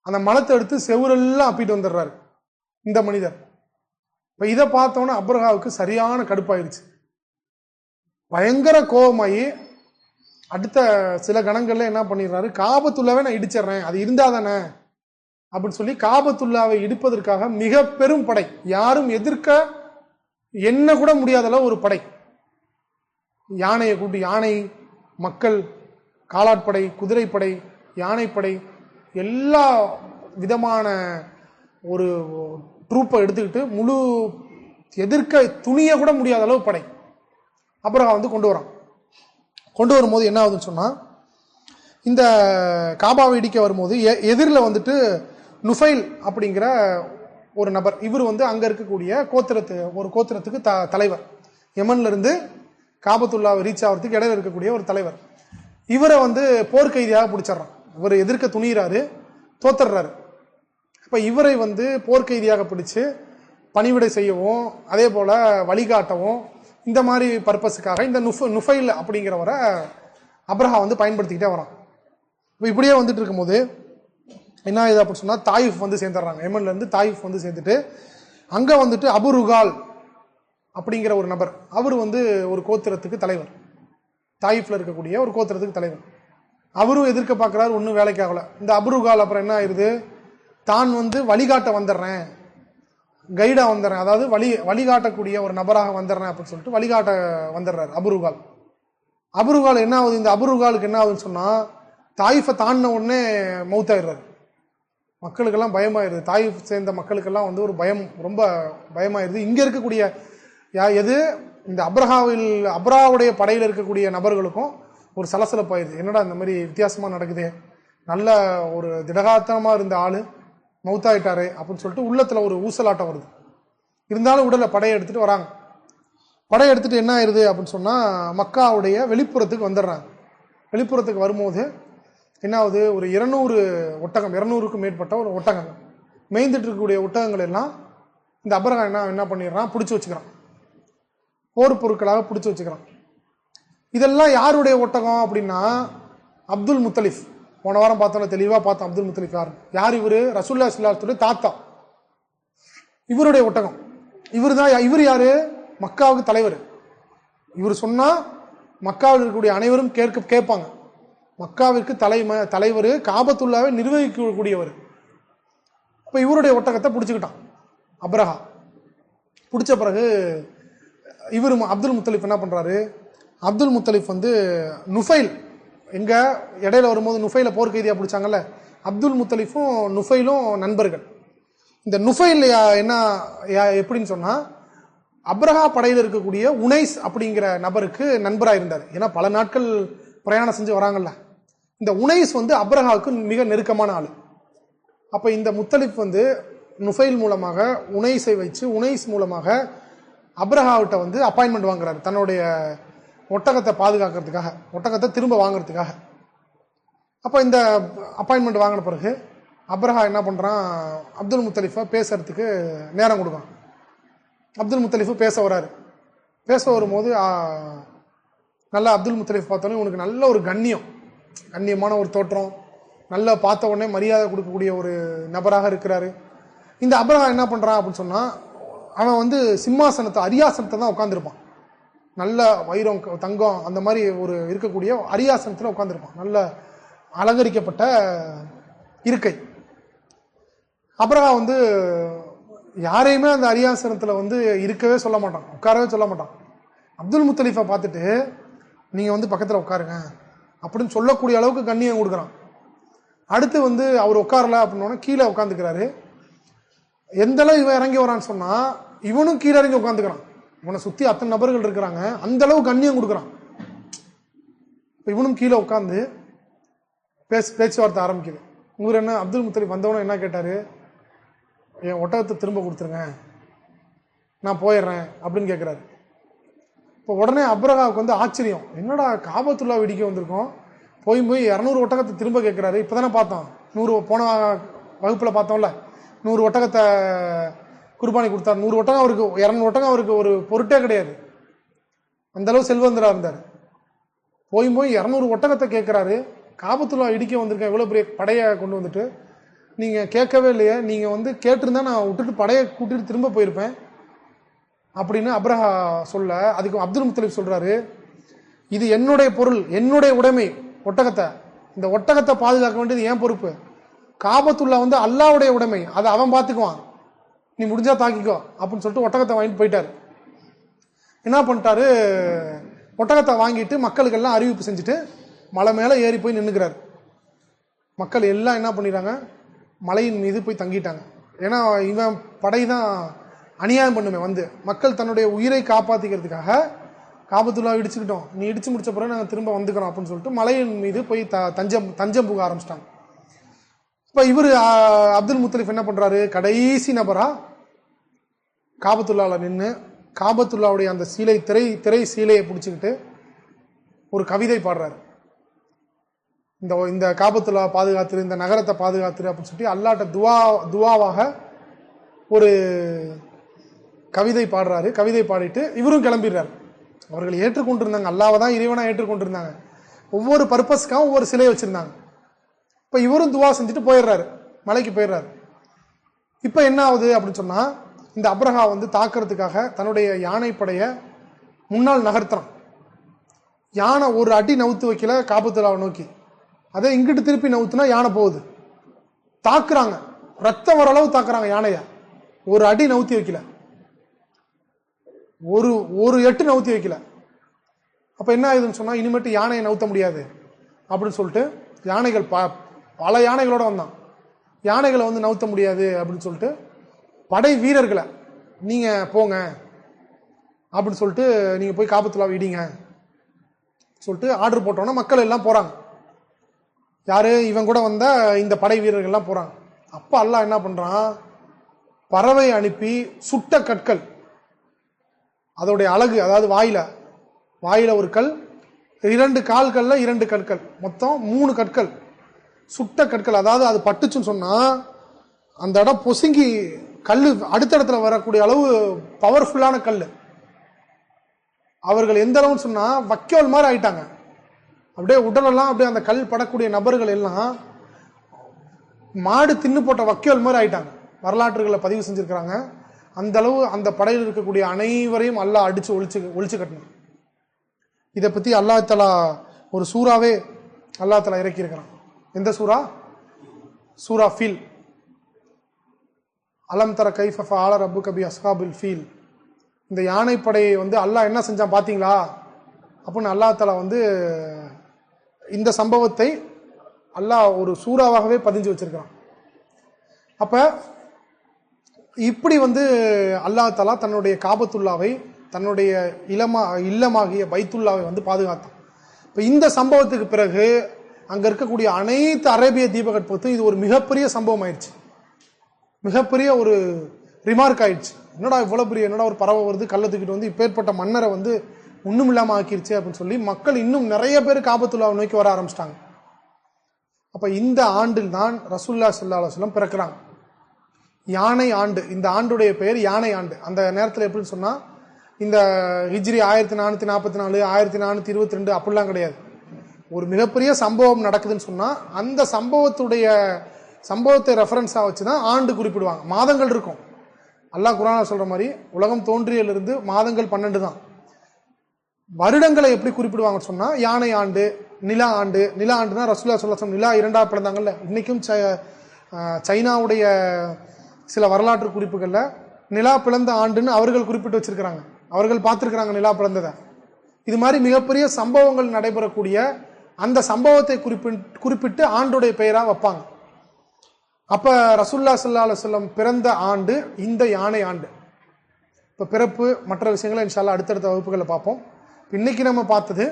அந்த மலத்தை எடுத்து செவுரெல்லாம் அப்பிட்டு வந்துடுறாரு இந்த மனிதர். இப்ப இதை பார்த்தோன்னே அப்ரஹாவுக்கு சரியான கடுப்பாயிருச்சு. பயங்கர கோபமாயி அடுத்த சில கணங்கள்ல என்ன பண்ணிடுறாரு, காபத்துல்லாவே நான் இடிச்சிடறேன், அது இருந்தாதானே அப்படின்னு சொல்லி காபத்துல்லாவை இடிப்பதற்காக மிக பெரும் படை, யாரும் எதிர்க்க என்ன கூட முடியாத அளவு ஒரு படை, யானையை கூட்டி, யானை, மக்கள், காலாட்படை, குதிரைப்படை, யானைப்படை, எல்லா விதமான ஒரு ட்ரூப்பை எடுத்துக்கிட்டு முழு எதிர்க்க துணிய கூட முடியாத அளவு படை அப்ரஹா வந்து கொண்டு வரான். கொண்டு வரும்போது என்ன ஆகுதுன்னு சொன்னா, இந்த காபாவை இடிக்க வரும்போது எதிரில் வந்துட்டு நுஃபைல் அப்படிங்கிற ஒரு நபர், இவர் வந்து அங்க இருக்கக்கூடிய ஒரு கோத்திரத்துக்கு தலைவர், யமன்ல இருந்து காபத்துல்லாவை ரீச் ஆகிறதுக்கு இடையில இருக்கக்கூடிய ஒரு தலைவர். இவரை வந்து போர்க்கைதியாக பிடிச்சிடறான். இவர் எதிர்க்க துணிகிறாரு, தோத்துறாரு. இப்ப இவரை வந்து போர்க்கைதியாக பிடிச்சு பணிவிடை செய்யவும் அதே போல வழிகாட்டவும் இந்த மாதிரி பர்பஸுக்காக இந்த நுஃபைல் அப்படிங்கிறவரை அப்ரஹா வந்து பயன்படுத்திக்கிட்டே வரான். இப்போ இப்படியே வந்துட்டு இருக்கும்போது என்ன ஆகுது அப்படின்னு சொன்னா, தாயிஃப் வந்து சேர்ந்துடுறாங்க. யமன்ல இருந்து தாயிஃப் வந்து சேர்ந்துட்டு அங்க வந்துட்டு அபு ருகால் அப்படிங்கிற ஒரு நபர், அவர் வந்து ஒரு கோத்திரத்துக்கு தலைவர், தாயிஃப்ல இருக்கக்கூடிய ஒரு கோத்திரத்துக்கு தலைவர். அவரும் எதிர்க்க பார்க்கிறாரு, ஒன்றும் வேலைக்காகல. இந்த அபு ருகால் அப்புறம் என்ன ஆயிருது, தான் வந்து வழிகாட்ட வந்துடுறேன், கைடா வந்துடுறேன், அதாவது வழிகாட்டக்கூடிய ஒரு நபராக வந்துடுறேன் அப்படின்னு சொல்லிட்டு வழிகாட்ட வந்துடுறாரு அபுருகால். அபுருகால் என்ன ஆகுது, இந்த அபுருகாலுக்கு என்ன ஆகுதுன்னு சொன்னா, தாயிஃபை தாண்டின உடனே மௌத்தாயிடுறாரு. மக்களுக்கெல்லாம் பயமாயிருது, தாயிஃப் சேர்ந்த மக்களுக்கெல்லாம் வந்து ஒரு பயம், ரொம்ப பயமாயிருது. இங்க இருக்கக்கூடிய எது இந்த அப்ரஹாவுடைய படையில் இருக்கக்கூடிய நபர்களுக்கும் ஒரு சலசலப்பாயிருது. என்னடா இந்த மாதிரி வித்தியாசமா நடக்குது, நல்ல ஒரு திடகாத்தனமா இருந்த ஆளு மௌத்தாயிட்டாரு அப்படின்னு சொல்லிட்டு உள்ளத்துல ஒரு ஊசலாட்டம் வருது. இருந்தாலும் உடல படையை எடுத்துட்டு வராங்க. படையை எடுத்துட்டு என்ன ஆயிருது அப்படின்னு சொன்னா, மக்காவுடைய வெளிப்புறத்துக்கு வந்துடுறாங்க. வெளிப்புறத்துக்கு வரும்போது என்ன ஆகுது, ஒரு 200 ஒட்டகம், 200க்கும் மேற்பட்ட ஒரு ஒட்டகங்கள், மேய்ந்துட்டு இருக்கக்கூடிய ஒட்டகங்கள் எல்லாம் இந்த அப்ரஹா என்ன பண்ணிடுறான், பிடிச்சி வச்சுக்கிறான், போர் பொருட்களாக பிடிச்சி வச்சுக்கிறான். இதெல்லாம் யாருடைய ஒட்டகம் அப்படின்னா, அப்துல் முத்தலிஃப். போன வாரம் பார்த்தோம், தெளிவா பார்த்தோம் அப்துல் முத்தலிஃப் யார் இவரு, ரசூலுல்லாஹி ஸல்லல்லாஹு அலைஹி வஸல்லம் தாத்தா, இவருடைய ஒட்டகம். இவர் யாரு, மக்காவுக்கு தலைவர். இவர் சொன்னா மக்காவில் இருக்கக்கூடிய அனைவரும் கேட்பாங்க. மக்காவிற்கு தலைவர், காபத்துல்லாவை நிர்வகிக்கக்கூடியவர். அப்ப இவருடைய ஒட்டகத்தை பிடிச்சுக்கிட்டான் அப்ரஹா. பிடிச்ச பிறகு இவர் அப்துல் முத்தலிஃப் என்ன பண்றாரு, அப்துல் முத்தலிஃப் வந்து நுஃபைல், எங்க இடையில வரும்போது நுஃபைல போர்க்கைதியா பிடிச்சாங்கல்ல, அப்துல் முத்தலிஃபும் நுஃபைலும் நண்பர்கள். இந்த நுஃபைல் என்ன எப்படின்னு சொன்னா, அப்ரஹா படையில் இருக்கக்கூடிய உனைஸ் அப்படிங்கிற நபருக்கு நண்பராக இருந்தார். ஏன்னா பல நாட்கள் பிரயாணம் செஞ்சு வராங்கல்ல, இந்த உனைஸ் வந்து அப்ரஹாவுக்கு மிக நெருக்கமான ஆளு. அப்ப இந்த முத்தலிஃப் வந்து நுஃபைல் மூலமாக உனைஸை வச்சு, உனைஸ் மூலமாக அப்ரஹாவிட்ட வந்து அப்பாயின்மெண்ட் வாங்குறாரு, தன்னுடைய ஒட்டகத்தை பாதுகாக்கிறதுக்காக, ஒட்டகத்தை திரும்ப வாங்குறதுக்காக. அப்ப இந்த அப்பாயின்மெண்ட் வாங்கின பிறகு அப்ரஹா என்ன பண்றான், அப்துல் முத்தலிஃபை பேசுறதுக்கு நேரம் கொடுக்கான். அப்துல் முத்தலிஃபு பேச வராரு. பேச வரும்போது நல்லா அப்துல் முத்தலிஃப் பார்த்தோன்னே உனக்கு நல்ல ஒரு கண்ணியமான ஒரு தோற்றம், நல்லா பார்த்த உடனே மரியாதை கொடுக்கக்கூடிய ஒரு நபராக இருக்கிறாரு. இந்த அப்ரஹா என்ன பண்றான் அப்படின்னு சொன்னா, அவன் வந்து சிம்மாசனத்தை, அரியாசனத்தை தான் உட்காந்துருப்பான். நல்ல வைரம், தங்கம் அந்த மாதிரி ஒரு இருக்கக்கூடிய அரியாசனத்தில் உட்காந்துருப்பான், நல்ல அலங்கரிக்கப்பட்ட இருக்கை. அப்ரஹா வந்து யாரையுமே அந்த அரியாசனத்தில் வந்து இருக்கவே சொல்ல மாட்டான், உட்காரவே சொல்ல மாட்டான். அப்துல் முத்தலிஃபை பார்த்துட்டு நீங்க வந்து பக்கத்தில் உட்காருங்க அப்படின்னு சொல்லக்கூடிய அளவுக்கு கண்ணியம் கொடுக்குறான். அடுத்து வந்து அவர் உட்காரல அப்படின்னா கீழே உட்காந்துக்கிறாரு. எந்த அளவு இவன் இறங்கி வரான்னு சொன்னா, இவனும் கீழே இறங்கி உட்காந்துக்கிறான். இவனை சுத்தி அத்தனை நபர்கள் இருக்கிறாங்க, அந்த அளவு கண்ணியம் கொடுக்குறான். இவனும் கீழே உட்காந்து பேச்சுவார்த்தை ஆரம்பிக்குது. இவர் என்ன, அப்துல் முத்தலிஃப் வந்தவனும் என்ன கேட்டாரு, என் ஒட்டகத்தை திரும்ப கொடுத்துருங்க, நான் போயிடுறேன் அப்படின்னு கேட்கிறாரு. இப்போ உடனே அப்ரஹாவுக்கு வந்து ஆச்சரியம், என்னடா காபத்துல்லா வெடிக்க வந்திருக்கோம், போய் 200 ஒட்டகத்தை திரும்ப கேட்கிறாரு. இப்பதானே பார்த்தோம் 100, போன வகுப்புல பார்த்தோம்ல, 100 ஒட்டகத்தை குர்பானி கொடுத்தார். 100 ஒட்டகம் அவருக்கு, 200 ஒட்டகம் அவருக்கு ஒரு பொருட்டே கிடையாது, அந்த அளவு செல்வந்தரா இருந்தார். போய் 200 ஒட்டகத்தை கேட்குறாரு. காபத்துல்லா இடிக்க வந்திருக்கேன், இவ்வளோ பெரிய படையை கொண்டு வந்துட்டு நீங்கள் கேட்கவே இல்லையே, நீங்கள் வந்து கேட்டிருந்தா நான் விட்டுட்டு படையை கூட்டிட்டு திரும்ப போயிருப்பேன் அப்படின்னு அப்ரஹா சொல்ல, அதுக்கு அப்துல் முத்தலிப் சொல்கிறாரு, இது என்னுடைய பொருள், என்னுடைய உடைமை ஒட்டகத்தை, இந்த ஒட்டகத்தை பாதுகாக்க வேண்டியது என் பொறுப்பு. காபத்துல்லா வந்து அல்லாவுடைய உடைமை, அதை அவன் பார்த்துக்குவான், நீ முடிஞ்சா தாக்கிக்கோ அப்படின்னு சொல்லிட்டு ஒட்டகத்தை வாங்கிட்டு போயிட்டாரு. என்ன பண்ணிட்டாரு, ஒட்டகத்தை வாங்கிட்டு மக்களுக்கெல்லாம் அறிவிப்பு செஞ்சுட்டு மலை மேலே ஏறி போய் நின்றுக்கிறார். மக்கள் எல்லாம் என்ன பண்ணிடுறாங்க, மலையின் மீது போய் தங்கிட்டாங்க. ஏன்னா இவன் படை தான் அநியாயம் பண்ணுமே வந்து, மக்கள் தன்னுடைய உயிரை காப்பாற்றிக்கிறதுக்காக காபத்துல்லா இடிச்சுக்கிட்டோம், நீ இடிச்சு முடிச்ச பிறகு நாங்கள் திரும்ப வந்துக்கிறோம் அப்படின்னு சொல்லிட்டு மலையின் மீது போய் தஞ்சம் புக ஆரம்பிச்சிட்டாங்க. இப்போ இவர் அப்துல் முத்தலிப் என்ன பண்ணுறாரு, கடைசி நபரா காபத்துல்லாவில் நின்று காபத்துல்லாவுடைய அந்த சீலை திரை சீலையை பிடிச்சிக்கிட்டு ஒரு கவிதை பாடுறாரு. இந்த காபத்துல்லா பாதுகாத்துரு, இந்த நகரத்தை பாதுகாத்துரு அப்படின்னு சொல்லிட்டு அல்லாட்ட துவாவாக ஒரு கவிதை பாடுறாரு. கவிதை பாடிட்டு இவரும் கிளம்பிடுறாரு. அவர்கள் ஏற்றுக்கொண்டிருந்தாங்க, அல்லாவை தான் இறைவனா ஏற்றுக்கொண்டிருந்தாங்க. ஒவ்வொரு பர்பஸ்க்காக ஒவ்வொரு சிலையை வச்சிருந்தாங்க. இப்போ இவரும் துவா செஞ்சுட்டு போயிடுறாரு, மலைக்கு போயிடுறாரு. இப்போ என்ன ஆகுது அப்படின்னு சொன்னா, இந்த அப்ரஹா வந்து தாக்குறதுக்காக தன்னுடைய யானைப்படைய முன்னால் நகர்த்துறான். யானை ஒரு அடி நவுத்து வைக்கல காபத்துல்லாவை நோக்கி, அதை இங்கிட்டு திருப்பி நவுத்துனா யானை போகுது. தாக்குறாங்க, ரத்தம் வர அளவு தாக்குறாங்க யானைய, ஒரு அடி நவுத்தி வைக்கல, ஒரு எட்டு நவுத்தி வைக்கல. அப்ப என்ன ஆகுதுன்னு சொன்னா, இனிமேட்டு யானையை நவுத்த முடியாது அப்படின்னு சொல்லிட்டு யானைகள் பல யானைகளோட வந்தான், யானைகளை வந்து நவுத்த முடியாது அப்படின்னு சொல்லிட்டு படை வீரர்களை நீங்க போங்க அப்படின்னு சொல்லிட்டு நீங்க போய் காபத்துல்லாவை இடிங்க சொல்லிட்டு ஆர்டர் போட்டோன்னா மக்கள் எல்லாம் போறாங்க. யாரு, இவன் கூட வந்த இந்த படை வீரர்கள்லாம் போறாங்க. அப்ப அல்லாஹ் என்ன பண்றான், பறவை அனுப்பி சுட்ட கற்கள், அதோடைய அழகு, அதாவது வாயில ஒரு கல், 2 கால்கள்ல 2 கற்கள், மொத்தம் 3 கற்கள், சுட்ட கற்கள். அதாவது அது பட்டுச்சுன்னு சொன்னா அந்த இடம் பொசுங்கி கல் அடுத்த இடத்துல வரக்கூடிய அளவு பவர்ஃபுல்லான கல். அவர்கள் எந்த அளவுன்னு சொன்னா வக்கோல் மாதிரி ஆயிட்டாங்க. அப்படியே உடலெல்லாம் அப்படியே அந்த கல் படக்கூடிய நபர்கள் எல்லாம் மாடு தின்னு போட்ட வக்கோல் மாதிரி ஆயிட்டாங்க. வரலாற்றுகளை பதிவு செஞ்சிருக்கிறாங்க. அந்த அளவு அந்த படையில் இருக்கக்கூடிய அனைவரையும் அல்லாஹ் அடிச்சு ஒழிச்சு கட்டணும். இதை பத்தி அல்லாஹ் தஆலா ஒரு சூறாவே அல்லாஹ் தஆலா இறக்கி இருக்கிறான். எந்த சூரா? சூரா ஃபீல். அலம் தர கைஃப ஃபஅல ரப்புக பி அஸ்ஹாபில் ஃபீல். இந்த யானைப்படையை வந்து அல்லாஹ் என்ன செஞ்சான் பாத்தீங்களா அப்படின்னு அல்லாஹ் தஆலா வந்து இந்த சம்பவத்தை அல்லாஹ் ஒரு சூறாவாகவே பதிஞ்சு வச்சிருக்கான். அப்ப இப்படி வந்து அல்லாஹ் தஆலா தன்னுடைய காபத்துல்லாவை, தன்னுடைய இல்லமாகிய பைத்துல்லாவை வந்து பாதுகாத்தான். இப்ப இந்த சம்பவத்துக்கு பிறகு அங்க இருக்கக்கூடிய அனைத்து அரேபிய தீபகற்பத்தும் இது ஒரு மிகப்பெரிய சம்பவம் ஆயிடுச்சு, மிகப்பெரிய ஒரு ரிமார்க் ஆயிடுச்சு. என்னடா இவ்வளவு பெரிய, என்னடா ஒரு பறவை வருது கல்ல தூக்கிட்டு வந்து இப்பேற்பட்ட மன்னரை வந்து ஒண்ணும் இல்லாம ஆக்கிருச்சு அப்படின்னு சொல்லி மக்கள் இன்னும் நிறைய பேர் காபத்துல்லாவை நோக்கி வர ஆரம்பிச்சிட்டாங்க. அப்ப இந்த ஆண்டில் தான் ரசூலுல்லாஹி ஸல்லல்லாஹு அலைஹி வஸல்லம் பிறக்கிறாங்க. யானை ஆண்டு, இந்த ஆண்டுடைய பெயர் யானை ஆண்டு. அந்த நேரத்தில் எப்படின்னு சொன்னா, இந்த ஹிஜ்ரி 1444 1422 அப்படிலாம் கிடையாது. ஒரு மிகப்பெரிய சம்பவம் நடக்குதுன்னு சொன்னா அந்த சம்பவத்தை ரெஃபரன்ஸா வச்சுதான் ஆண்டு குறிப்பிடுவாங்க. மாதங்கள் இருக்கும். அல்லாஹ் குர்ஆன்ல சொல்ற மாதிரி உலகம் தோன்றியிலிருந்து மாதங்கள் 12 தான். வருடங்களை எப்படி குறிப்பிடுவாங்கன்னு சொன்னா யானை ஆண்டு, நிலா ஆண்டு. நிலா ஆண்டுனா ரசூலுல்லாஹி ஸல்லல்லாஹு அலைஹி வஸல்லம் நிலா 2ஆ பிளந்தாங்கல்ல, இன்னைக்கும் சைனாவுடைய சில வரலாற்று குறிப்புகள்ல நிலா பிளந்த ஆண்டுன்னு அவர்கள் குறிப்பிட்டு வச்சிருக்கிறாங்க. அவர்கள் பார்த்திருக்கிறாங்க நிலா பிளந்ததை. இது மாதிரி மிகப்பெரிய சம்பவங்கள் நடைபெறக்கூடிய அந்த சம்பவத்தை குறிப்பிட்டு ஆண்டுடைய பெயரா வைப்பாங்க. அப்ப ரசூலுல்லாஹி ஸல்லல்லாஹு அலைஹி வஸல்லம் பிறந்த ஆண்டு இந்த யானை ஆண்டு. இப்ப பிறப்பு மற்ற விஷயங்களை இன்ஷா அல்லாஹ் அடுத்தடுத்த வகுப்புகளை பார்ப்போம். இன்னைக்கு நம்ம பார்த்தது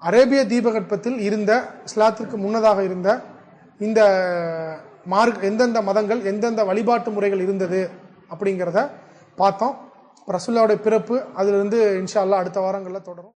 அரேபிய தீபகற்பத்தில் இருந்த, இஸ்லாத்திற்கு முன்னதாக இருந்த இந்த எந்தெந்த மதங்கள், எந்தெந்த வழிபாட்டு முறைகள் இருந்தது அப்படிங்கிறத பார்த்தோம். ரசூலுல்லாஹ்வுடைய பிறப்பு அதிலிருந்து இன்ஷா அல்லாஹ் அடுத்த வாரங்களில் தொடரும்.